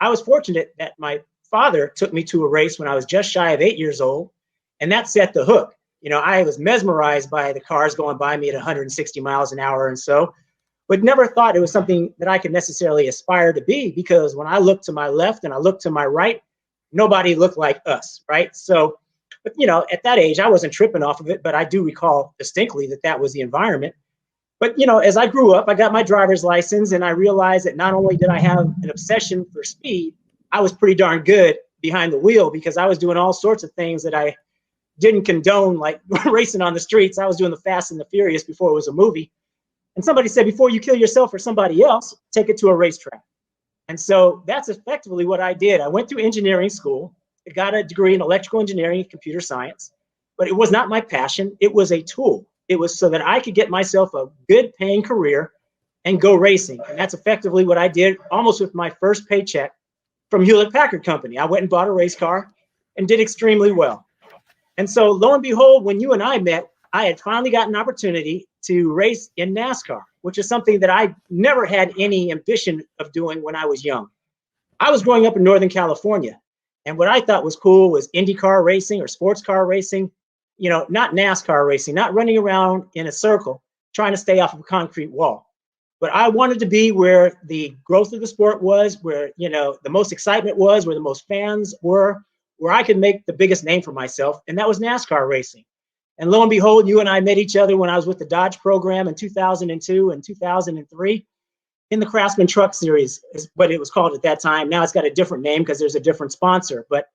I was fortunate that my father took me to a race when I was just shy of 8 years old, and that set the hook. I was mesmerized by the cars going by me at 160 miles an hour and so, but never thought it was something that I could necessarily aspire to be, because when I looked to my left and I looked to my right, nobody looked like us, right? So, but at that age, I wasn't tripping off of it, but I do recall distinctly that was the environment. But, as I grew up, I got my driver's license, and I realized that not only did I have an obsession for speed, I was pretty darn good behind the wheel, because I was doing all sorts of things that I didn't condone, like racing on the streets. I was doing the Fast and the Furious before it was a movie. And somebody said, before you kill yourself or somebody else, take it to a racetrack. And so that's effectively what I did. I went through engineering school. I got a degree in electrical engineering and computer science, but it was not my passion. It was a tool. It was so that I could get myself a good paying career and go racing. And that's effectively what I did almost with my first paycheck from Hewlett-Packard Company. I went and bought a race car and did extremely well. And so lo and behold, when you and I met, I had finally got an opportunity to race in NASCAR, which is something that I never had any ambition of doing when I was young. I was growing up in Northern California, and what I thought was cool was IndyCar racing or sports car racing, not NASCAR racing, not running around in a circle trying to stay off of a concrete wall. But I wanted to be where the growth of the sport was, where, the most excitement was, where the most fans were, where I could make the biggest name for myself, and that was NASCAR racing. And lo and behold, you and I met each other when I was with the Dodge program in 2002 and 2003 in the Craftsman Truck Series, is what it was called at that time. Now it's got a different name because there's a different sponsor. But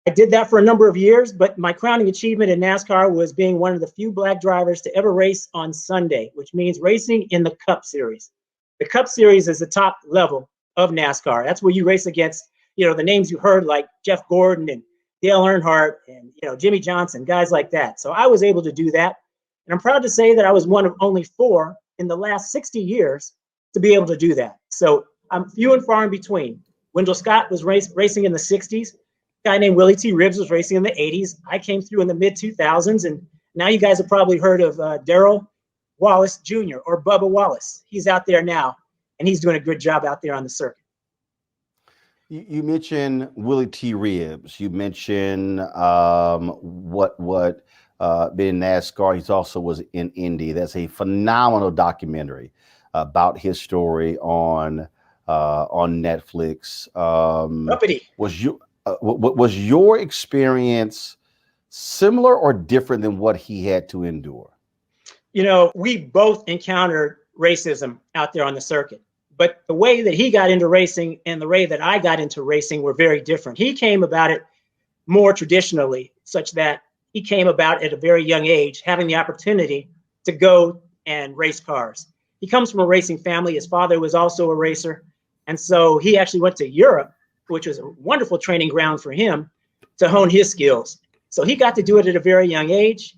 I did that for a number of years, but my crowning achievement in NASCAR was being one of the few Black drivers to ever race on Sunday, which means racing in the Cup Series. The Cup Series is the top level of NASCAR. That's where you race against, the names you heard, like Jeff Gordon and Dale Earnhardt and, Jimmy Johnson, guys like that. So I was able to do that. And I'm proud to say that I was one of only 4 in the last 60 years to be able to do that. So I'm few and far in between. Wendell Scott was racing in the 60s. A guy named Willie T. Ribbs was racing in the 80s. I came through in the mid 2000s. And now you guys have probably heard of Darrell Wallace Jr. or Bubba Wallace. He's out there now, and he's doing a good job out there on the circuit. You mentioned Willie T. Ribbs. You mentioned what been in NASCAR. He also was in Indy. That's a phenomenal documentary about his story on Netflix. Was your experience similar or different than what he had to endure? We both encountered racism out there on the circuit. But the way that he got into racing and the way that I got into racing were very different. He came about it more traditionally, such that he came about at a very young age, having the opportunity to go and race cars. He comes from a racing family. His father was also a racer. And so he actually went to Europe, which was a wonderful training ground for him to hone his skills. So he got to do it at a very young age.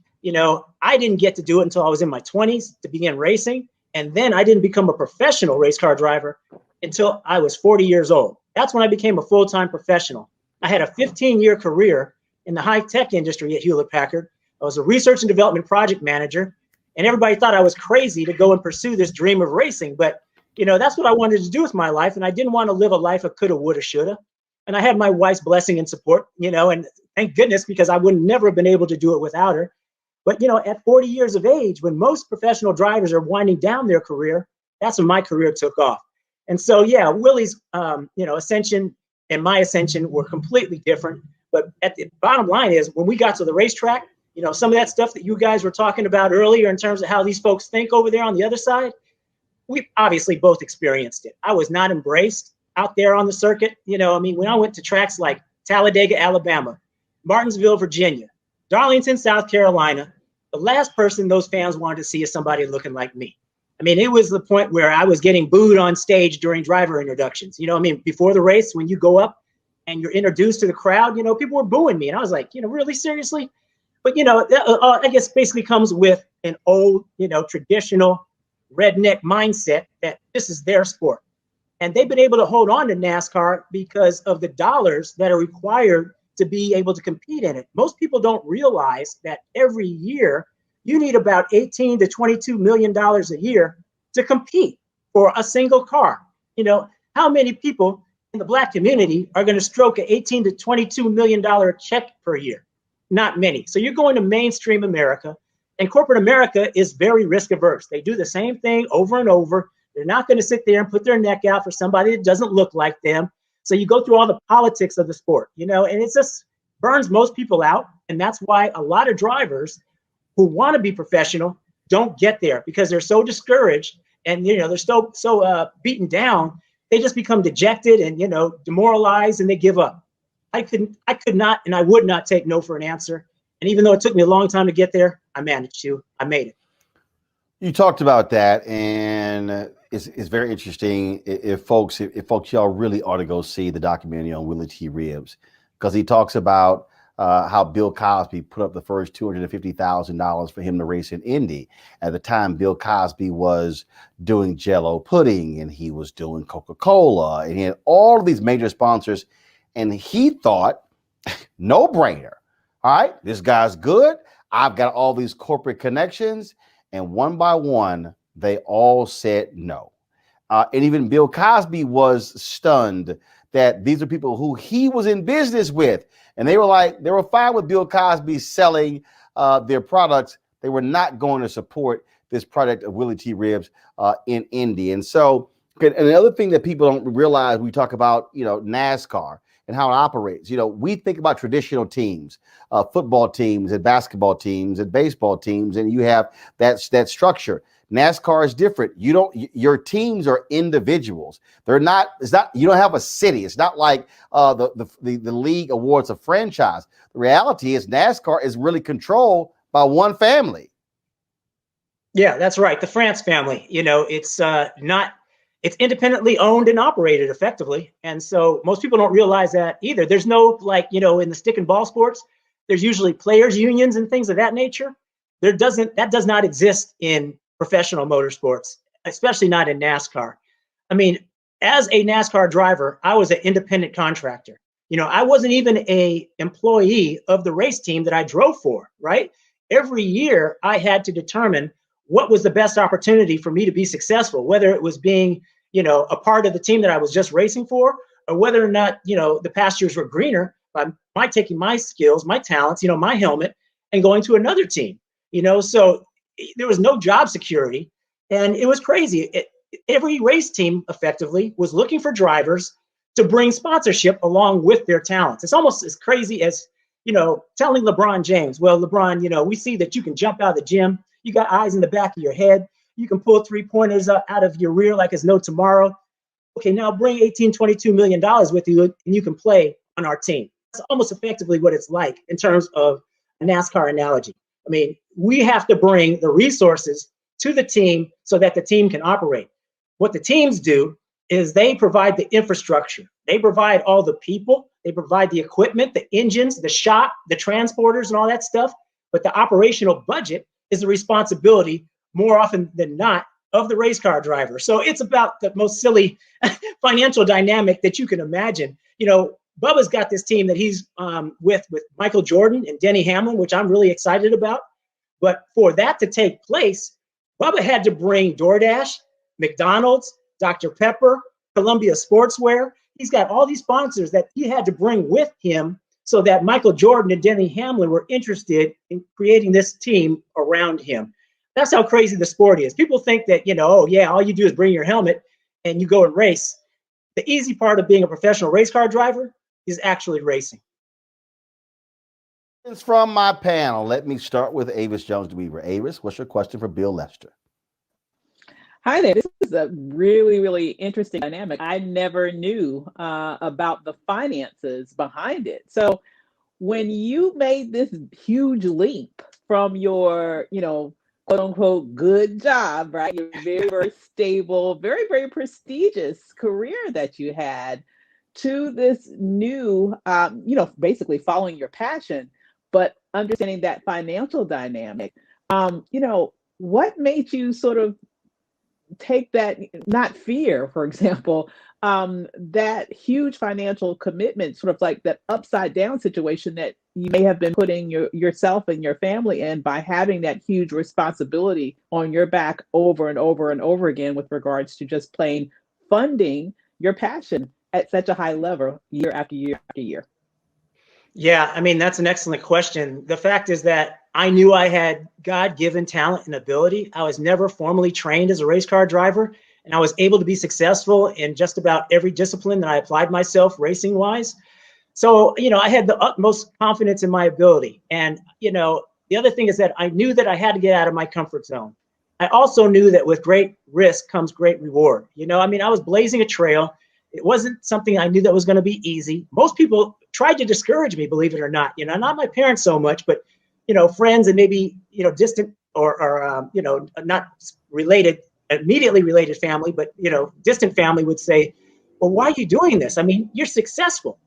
I didn't get to do it until I was in my 20s to begin racing. And then I didn't become a professional race car driver until I was 40 years old. That's when I became a full-time professional. I had a 15-year career in the high-tech industry at Hewlett-Packard. I was a research and development project manager, and everybody thought I was crazy to go and pursue this dream of racing. But, that's what I wanted to do with my life, and I didn't want to live a life of coulda, woulda, shoulda. And I had my wife's blessing and support, and thank goodness, because I would never have been able to do it without her. But, at 40 years of age, when most professional drivers are winding down their career, that's when my career took off. And so, yeah, Willie's, ascension and my ascension were completely different. But at the bottom line is, when we got to the racetrack, you know, some of that stuff that you guys were talking about earlier in terms of how these folks think over there on the other side, we obviously both experienced it. I was not embraced out there on the circuit. You know, I mean, when I went to tracks like Talladega, Alabama, Martinsville, Virginia, Darlington, South Carolina, the last person those fans wanted to see is somebody looking like me. I mean, it was the point where I was getting booed on stage during driver introductions. You know, I mean, before the race, when you go up and you're introduced to the crowd, you know, people were booing me. And I was like, you know, really, seriously? But, you know, I guess basically comes with an old, you know, traditional redneck mindset that this is their sport. And they've been able to hold on to NASCAR because of the dollars that are required to be able to compete in it. Most people don't realize that every year you need about $18 to $22 million a year to compete for a single car. You know, how many people in the Black community are going to stroke an $18 to $22 million check per year? Not many. So you're going to mainstream America, and corporate America is very risk averse. They do the same thing over and over. They're not going to sit there and put their neck out for somebody that doesn't look like them. So you go through all the politics of the sport, you know, and it just burns most people out. And that's why a lot of drivers who want to be professional don't get there, because they're so discouraged and, you know, they're so beaten down. They just become dejected and, you know, demoralized, and they give up. I could not, and I would not take no for an answer. And even though it took me a long time to get there, I managed to. I made it. You talked about that, and it's very interesting. If folks y'all really ought to go see the documentary on Willie T. Ribbs, because he talks about how Bill Cosby put up the first $250,000 for him to race in Indy. At the time, Bill Cosby was doing Jell-O pudding, and he was doing Coca-Cola, and he had all of these major sponsors, and he thought, no brainer. All right, this guy's good. I've got all these corporate connections. And one by one, they all said no. And even Bill Cosby was stunned that these are people who he was in business with. And they were fine with Bill Cosby selling their products. They were not going to support this product of Willie T. Ribbs in Indy. And so, and another thing that people don't realize, we talk about, you know, NASCAR and how it operates. You know, we think about traditional teams, football teams and basketball teams and baseball teams, and you have that structure. NASCAR is different. Your teams are individuals. You don't have a city. It's not like the league awards a franchise. The reality is NASCAR is really controlled by one family. Yeah, that's right. The France family. You know, it's independently owned and operated effectively. And so most people don't realize that either. There's no, like, you know, in the stick and ball sports, there's usually players unions and things of that nature. That does not exist in professional motorsports, especially not in NASCAR. I mean, as a NASCAR driver, I was an independent contractor. You know, I wasn't even an employee of the race team that I drove for, right? Every year I had to determine what was the best opportunity for me to be successful, whether it was being, you know, a part of the team that I was just racing for, or whether or not, you know, the pastures were greener by my taking my skills, my talents, you know, my helmet, and going to another team, you know. So there was no job security, and it was crazy. Every race team effectively was looking for drivers to bring sponsorship along with their talents. It's almost as crazy as, you know, telling LeBron James, well, LeBron, you know, we see that you can jump out of the gym. You got eyes in the back of your head. You can pull 3-pointers out of your rear like it's no tomorrow. Okay, now bring $22 million with you, and you can play on our team. That's almost effectively what it's like in terms of a NASCAR analogy. I mean, we have to bring the resources to the team so that the team can operate. What the teams do is they provide the infrastructure. They provide all the people. They provide the equipment, the engines, the shop, the transporters, and all that stuff. But the operational budget is the responsibility, more often than not, of the race car driver. So it's about the most silly financial dynamic that you can imagine. You know, Bubba's got this team that he's with Michael Jordan and Denny Hamlin, which I'm really excited about. But for that to take place, Bubba had to bring DoorDash, McDonald's, Dr. Pepper, Columbia Sportswear. He's got all these sponsors that he had to bring with him so that Michael Jordan and Denny Hamlin were interested in creating this team around him. That's how crazy the sport is. People think that, you know, oh yeah, all you do is bring your helmet and you go and race. The easy part of being a professional race car driver is actually racing. It's from my panel. Let me start with Avis Jones-DeWeaver. Avis, what's your question for Bill Lester? Hi there. This is a really, really interesting dynamic. I never knew about the finances behind it. So when you made this huge leap from your, quote unquote, good job, right? Your very, very stable, very, very prestigious career that you had to this new, basically following your passion, but understanding that financial dynamic, what made you sort of take that, not fear, for example, that huge financial commitment, sort of like that upside down situation that you may have been putting yourself and your family in by having that huge responsibility on your back over and over and over again with regards to just plain funding your passion at such a high level year after year after year? Yeah, I mean, that's an excellent question. The fact is that I knew I had God-given talent and ability. I was never formally trained as a race car driver, and I was able to be successful in just about every discipline that I applied myself racing-wise. So, I had the utmost confidence in my ability. And, the other thing is that I knew that I had to get out of my comfort zone. I also knew that with great risk comes great reward. I was blazing a trail. It wasn't something I knew that was going to be easy. Most people tried to discourage me, believe it or not. Not my parents so much, but friends and maybe distant or not related, immediately related family, but distant family would say, "Well, why are you doing this? I mean, you're successful."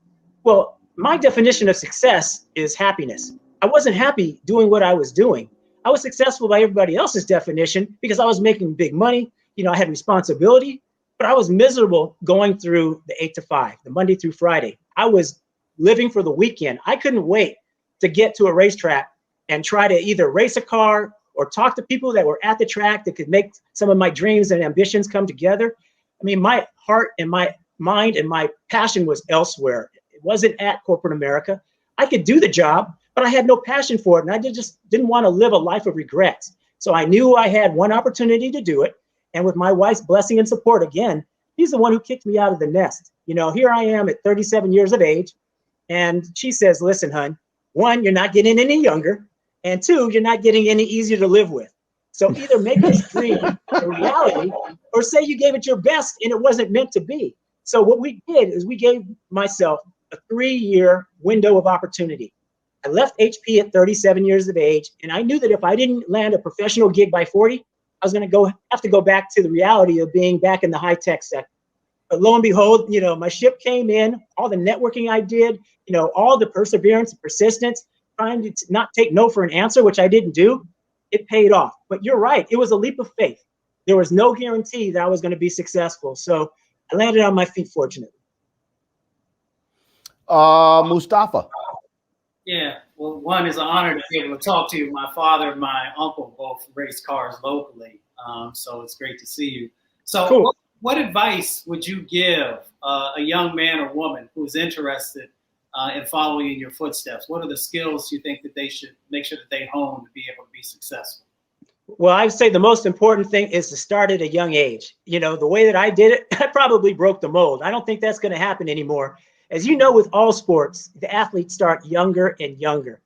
Well, my definition of success is happiness. I wasn't happy doing what I was doing. I was successful by everybody else's definition because I was making big money. I had responsibility. But I was miserable going through the 8 to 5, the Monday through Friday. I was living for the weekend. I couldn't wait to get to a racetrack and try to either race a car or talk to people that were at the track that could make some of my dreams and ambitions come together. I mean, my heart and my mind and my passion was elsewhere. It wasn't at corporate America. I could do the job, but I had no passion for it. And I just didn't want to live a life of regrets. So I knew I had one opportunity to do it. And with my wife's blessing and support, again, he's the one who kicked me out of the nest. Here I am at 37 years of age. And she says, "Listen, hon, one, you're not getting any younger. And two, you're not getting any easier to live with. So either make this dream a reality or say you gave it your best and it wasn't meant to be." So what we did is we gave myself a 3-year window of opportunity. I left HP at 37 years of age. And I knew that if I didn't land a professional gig by 40, I was going to have to go back to the reality of being back in the high-tech sector. But lo and behold, my ship came in, all the networking I did, all the perseverance and persistence, trying to not take no for an answer, which I didn't do, it paid off. But you're right, it was a leap of faith. There was no guarantee that I was going to be successful. So I landed on my feet, fortunately. Mustafa. Yeah, well, one is an honor to be able to talk to you. My father and my uncle both race cars locally, so it's great to see you. So cool. What advice would you give a young man or woman who's interested in following in your footsteps? What are the skills you think that they should make sure that they hone to be able to be successful? Well, I would say the most important thing is to start at a young age. The way that I did it, I probably broke the mold. I don't think that's going to happen anymore. As you know, with all sports, the athletes start younger and younger.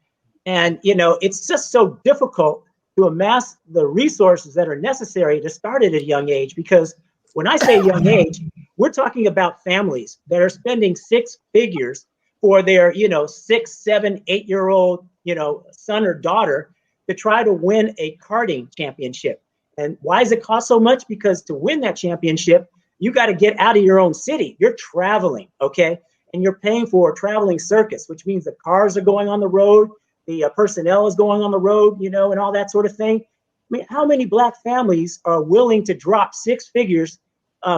And, it's just so difficult to amass the resources that are necessary to start at a young age. Because when I say young age, we're talking about families that are spending 6 figures for their, 6, 7, 8-year-old, son or daughter to try to win a karting championship. And why does it cost so much? Because to win that championship, you got to get out of your own city. You're traveling, okay? And you're paying for a traveling circus, which means the cars are going on the road, the personnel is going on the road, and all that sort of thing. I mean, how many Black families are willing to drop 6 figures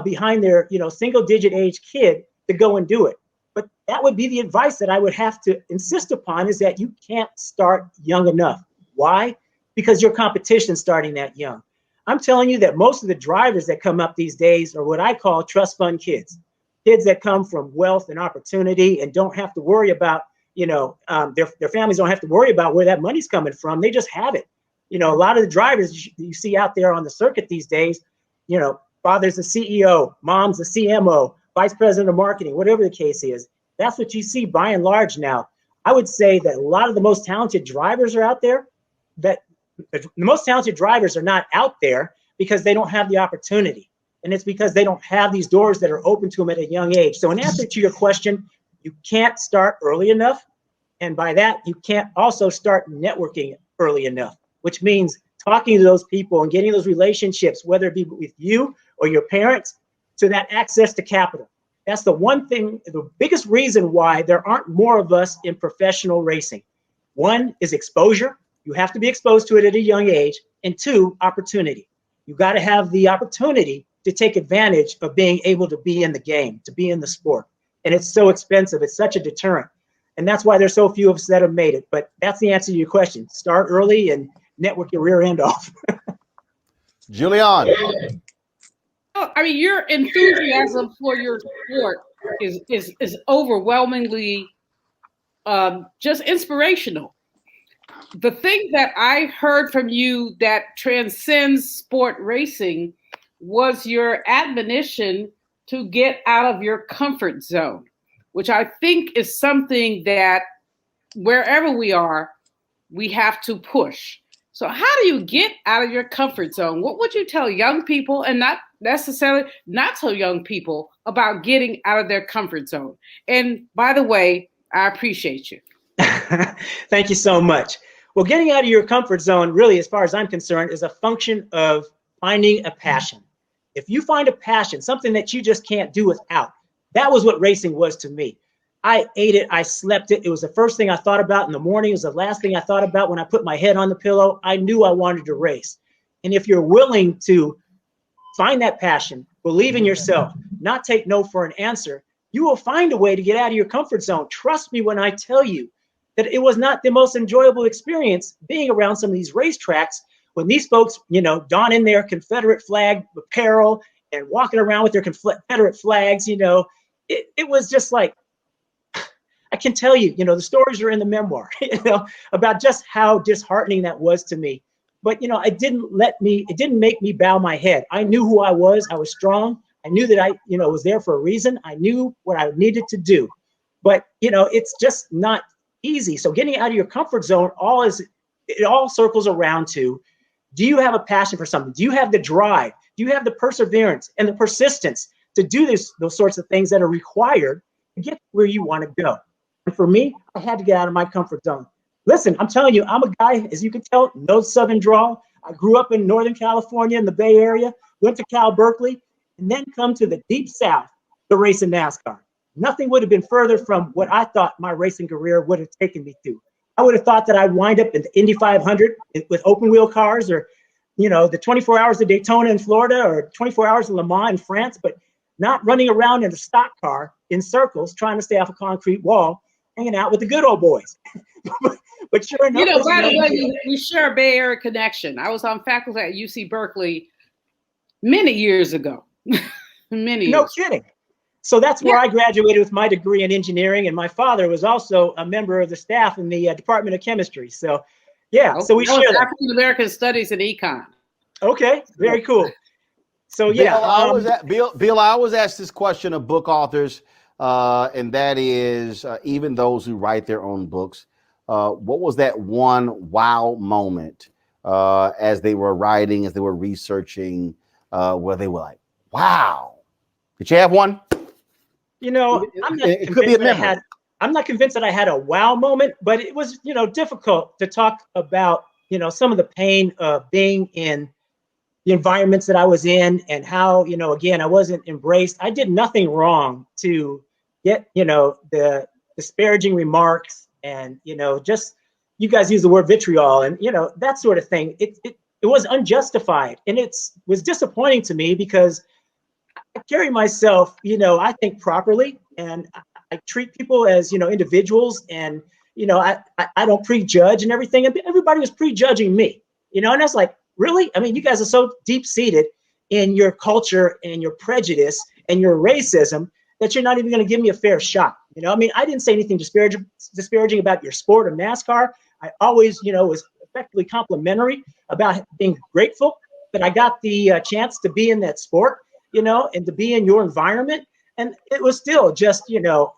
behind their, single-digit age kid to go and do it? But that would be the advice that I would have to insist upon, is that you can't start young enough. Why? Because your competition's starting that young. I'm telling you that most of the drivers that come up these days are what I call trust fund kids. Kids that come from wealth and opportunity and don't have to worry about, their families don't have to worry about where that money's coming from. They just have it. A lot of the drivers you see out there on the circuit these days, father's a CEO, mom's a CMO, vice president of marketing, whatever the case is. That's what you see by and large now. I would say that a lot of the most talented drivers are out there. That the most talented drivers are not out there because they don't have the opportunity. And it's because they don't have these doors that are open to them at a young age. So in answer to your question, you can't start early enough. And by that, you can't also start networking early enough, which means talking to those people and getting those relationships, whether it be with you or your parents, to that access to capital. That's the one thing, the biggest reason why there aren't more of us in professional racing. One is exposure. You have to be exposed to it at a young age. And two, opportunity. You got to have the opportunity to take advantage of being able to be in the game, to be in the sport. And it's so expensive. It's such a deterrent. And that's why there's so few of us that have made it. But that's the answer to your question. Start early and network your rear end off. Julian. Oh, I mean, your enthusiasm for your sport is overwhelmingly just inspirational. The thing that I heard from you that transcends sport racing was your admonition to get out of your comfort zone, which I think is something that wherever we are, we have to push. So how do you get out of your comfort zone? What would you tell young people, and not necessarily not so young people, about getting out of their comfort zone? And by the way, I appreciate you. Thank you so much. Well, getting out of your comfort zone, really, as far as I'm concerned, is a function of finding a passion. If you find a passion, something that you just can't do without, that was what racing was to me. I ate it. I slept it. It was the first thing I thought about in the morning. It was the last thing I thought about when I put my head on the pillow. I knew I wanted to race. And if you're willing to find that passion, believe in yourself, not take no for an answer, you will find a way to get out of your comfort zone. Trust me when I tell you that it was not the most enjoyable experience being around some of these racetracks when these folks, you know, donning their Confederate flag apparel and walking around with their Confederate flags. You know, it was just like, I can tell you, you know, the stories are in the memoir, you know, about just how disheartening that was to me. But, you know, it didn't make me bow my head. I knew who I was. I was strong. I knew that I, you know, was there for a reason. I knew what I needed to do. But, you know, it's just not easy. So getting out of your comfort zone, it all circles around to, do you have a passion for something? Do you have the drive? Do you have the perseverance and the persistence to do those sorts of things that are required to get where you want to go? And for me, I had to get out of my comfort zone. Listen, I'm telling you, I'm a guy, as you can tell, no Southern drawl. I grew up in Northern California in the Bay Area, went to Cal Berkeley, and then come to the deep South to race in NASCAR. Nothing would have been further from what I thought my racing career would have taken me to. I would have thought that I'd wind up in the Indy 500 with open wheel cars, or, you know, the 24 hours of Daytona in Florida, or 24 hours of Le Mans in France, but not running around in a stock car in circles, trying to stay off a concrete wall, hanging out with the good old boys. But sure enough, you know, by the way, we share a Bay Area connection. I was on faculty at UC Berkeley many years ago. No kidding. So that's where I graduated with my degree in engineering, and my father was also a member of the staff in the Department of Chemistry. So, yeah, okay. So we share that. African American Studies and Econ. Okay, very cool. So yeah, Bill, I always ask this question of book authors, and that is even those who write their own books. What was that one wow moment as they were writing, as they were researching, where they were like, wow? Did you have one? You know, I'm not convinced that I had a wow moment, but it was, you know, difficult to talk about, you know, some of the pain of being in the environments that I was in, and how, you know, again, I wasn't embraced. I did nothing wrong to get, you know, the disparaging remarks, and, you know, just, you guys use the word vitriol, and, you know, that sort of thing. It was unjustified, and it was disappointing to me because I carry myself, you know, I think properly, and I treat people as, you know, individuals, and, you know, I don't prejudge and everything. And everybody was prejudging me, you know, and that's like, really? I mean, you guys are so deep-seated in your culture and your prejudice and your racism that you're not even going to give me a fair shot. You know, I mean, I didn't say anything disparaging about your sport or NASCAR. I always, you know, was effectively complimentary about being grateful that I got the chance to be in that sport, you know, and to be in your environment. And it was still just, you know,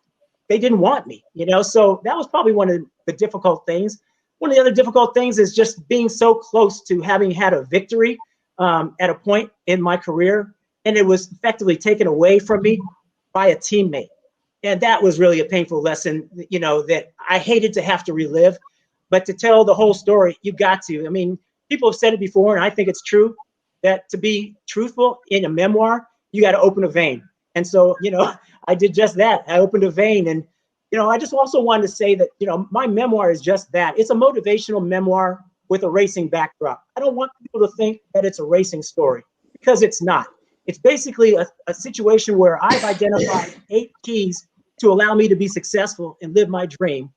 they didn't want me, you know? So that was probably one of the difficult things. One of the other difficult things is just being so close to having had a victory at a point in my career, and it was effectively taken away from me by a teammate. And that was really a painful lesson, you know, that I hated to have to relive. But to tell the whole story, you got to. I mean, people have said it before, and I think it's true, that to be truthful in a memoir, you got to open a vein. And so, you know, I did just that. I opened a vein. And, you know, I just also wanted to say that, you know, my memoir is just that. It's a motivational memoir with a racing backdrop. I don't want people to think that it's a racing story, because it's not. It's basically a situation where I've identified 8 keys to allow me to be successful and live my dream.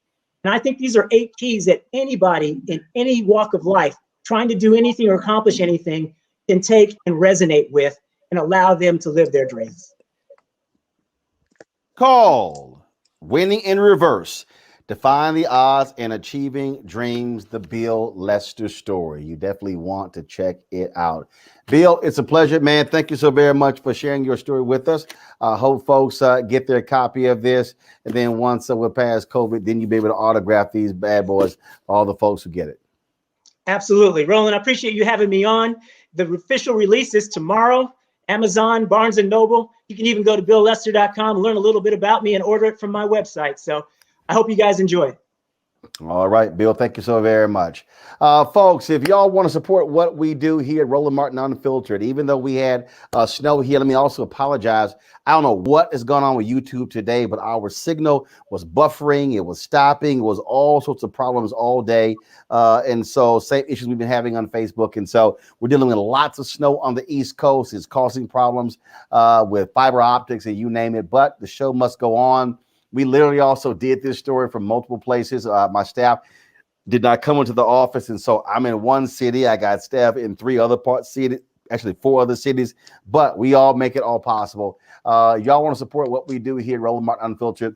And I think these are 8 keys that anybody in any walk of life trying to do anything or accomplish anything can take and resonate with and allow them to live their dreams. Called Winning in Reverse. Defying the odds and achieving dreams, the Bill Lester story. You definitely want to check it out. Bill, it's a pleasure, man. Thank you so very much for sharing your story with us. Hope folks get their copy of this. And then once we're past COVID, then you'll be able to autograph these bad boys, all the folks who get it. Absolutely. Roland, I appreciate you having me on. The official release is tomorrow. Amazon, Barnes & Noble. You can even go to BillLester.com, learn a little bit about me, and order it from my website. So I hope you guys enjoy it. All right, Bill, thank you so very much. Folks, if y'all want to support what we do here at Roland Martin Unfiltered, even though we had snow here, let me also apologize. I don't know what is going on with YouTube today, but our signal was buffering. It was stopping. It was all sorts of problems all day. And so same issues we've been having on Facebook. And so we're dealing with lots of snow on the East Coast. It's causing problems with fiber optics and you name it, but the show must go on. We literally also did this story from multiple places. My staff did not come into the office. And so I'm in one city. I got staff in 3 other parts, actually 4 other cities, but we all make it all possible. Y'all want to support what we do here at Roland Martin Unfiltered.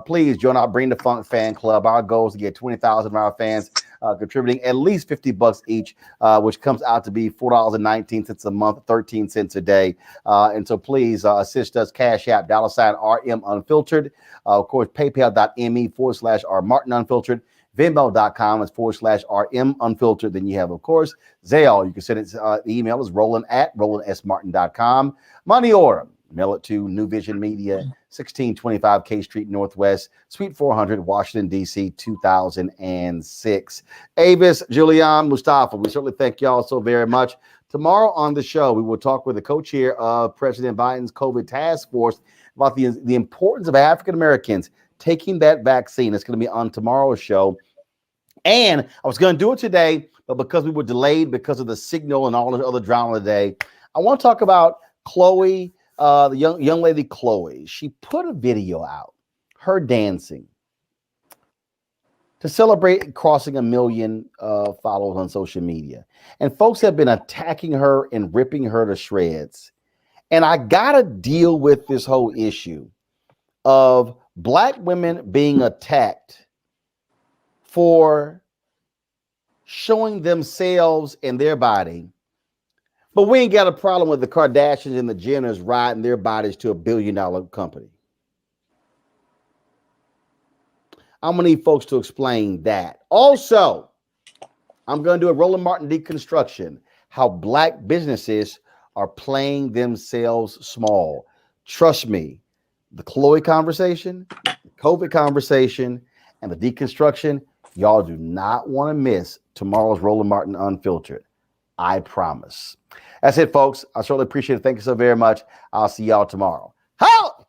Please join our Bring the Funk fan club. Our goal is to get 20,000 of our fans contributing at least $50 each, which comes out to be $4.19 a month, 13 cents a day. And so please assist us. Cash App, $RM Unfiltered. Of course, PayPal.me/R Martin Unfiltered. Venmo.com /RM Unfiltered. Then you have, of course, Zelle. You can send it. The email is roland@rolandsmartin.com. Money order. Mail it to New Vision Media, 1625 K Street Northwest, Suite 400, Washington, D.C., 2006. Avis, Julian, Mustafa, we certainly thank y'all so very much. Tomorrow on the show, we will talk with the co-chair of President Biden's COVID task force about the importance of African Americans taking that vaccine. It's going to be on tomorrow's show. And I was going to do it today, but because we were delayed because of the signal and all the other drama today, I want to talk about Chloe. The young lady, Chloe, she put a video out, her dancing, to celebrate crossing 1 million followers on social media. And folks have been attacking her and ripping her to shreds. And I got to deal with this whole issue of Black women being attacked for showing themselves and their body. But we ain't got a problem with the Kardashians and the Jenners riding their bodies to $1 billion company. I'm going to need folks to explain that. Also, I'm going to do a Roland Martin deconstruction, how Black businesses are playing themselves small. Trust me, the Chloe conversation, the COVID conversation, and the deconstruction, y'all do not want to miss tomorrow's Roland Martin Unfiltered. I promise. That's it, folks. I certainly appreciate it. Thank you so very much. I'll see y'all tomorrow. How?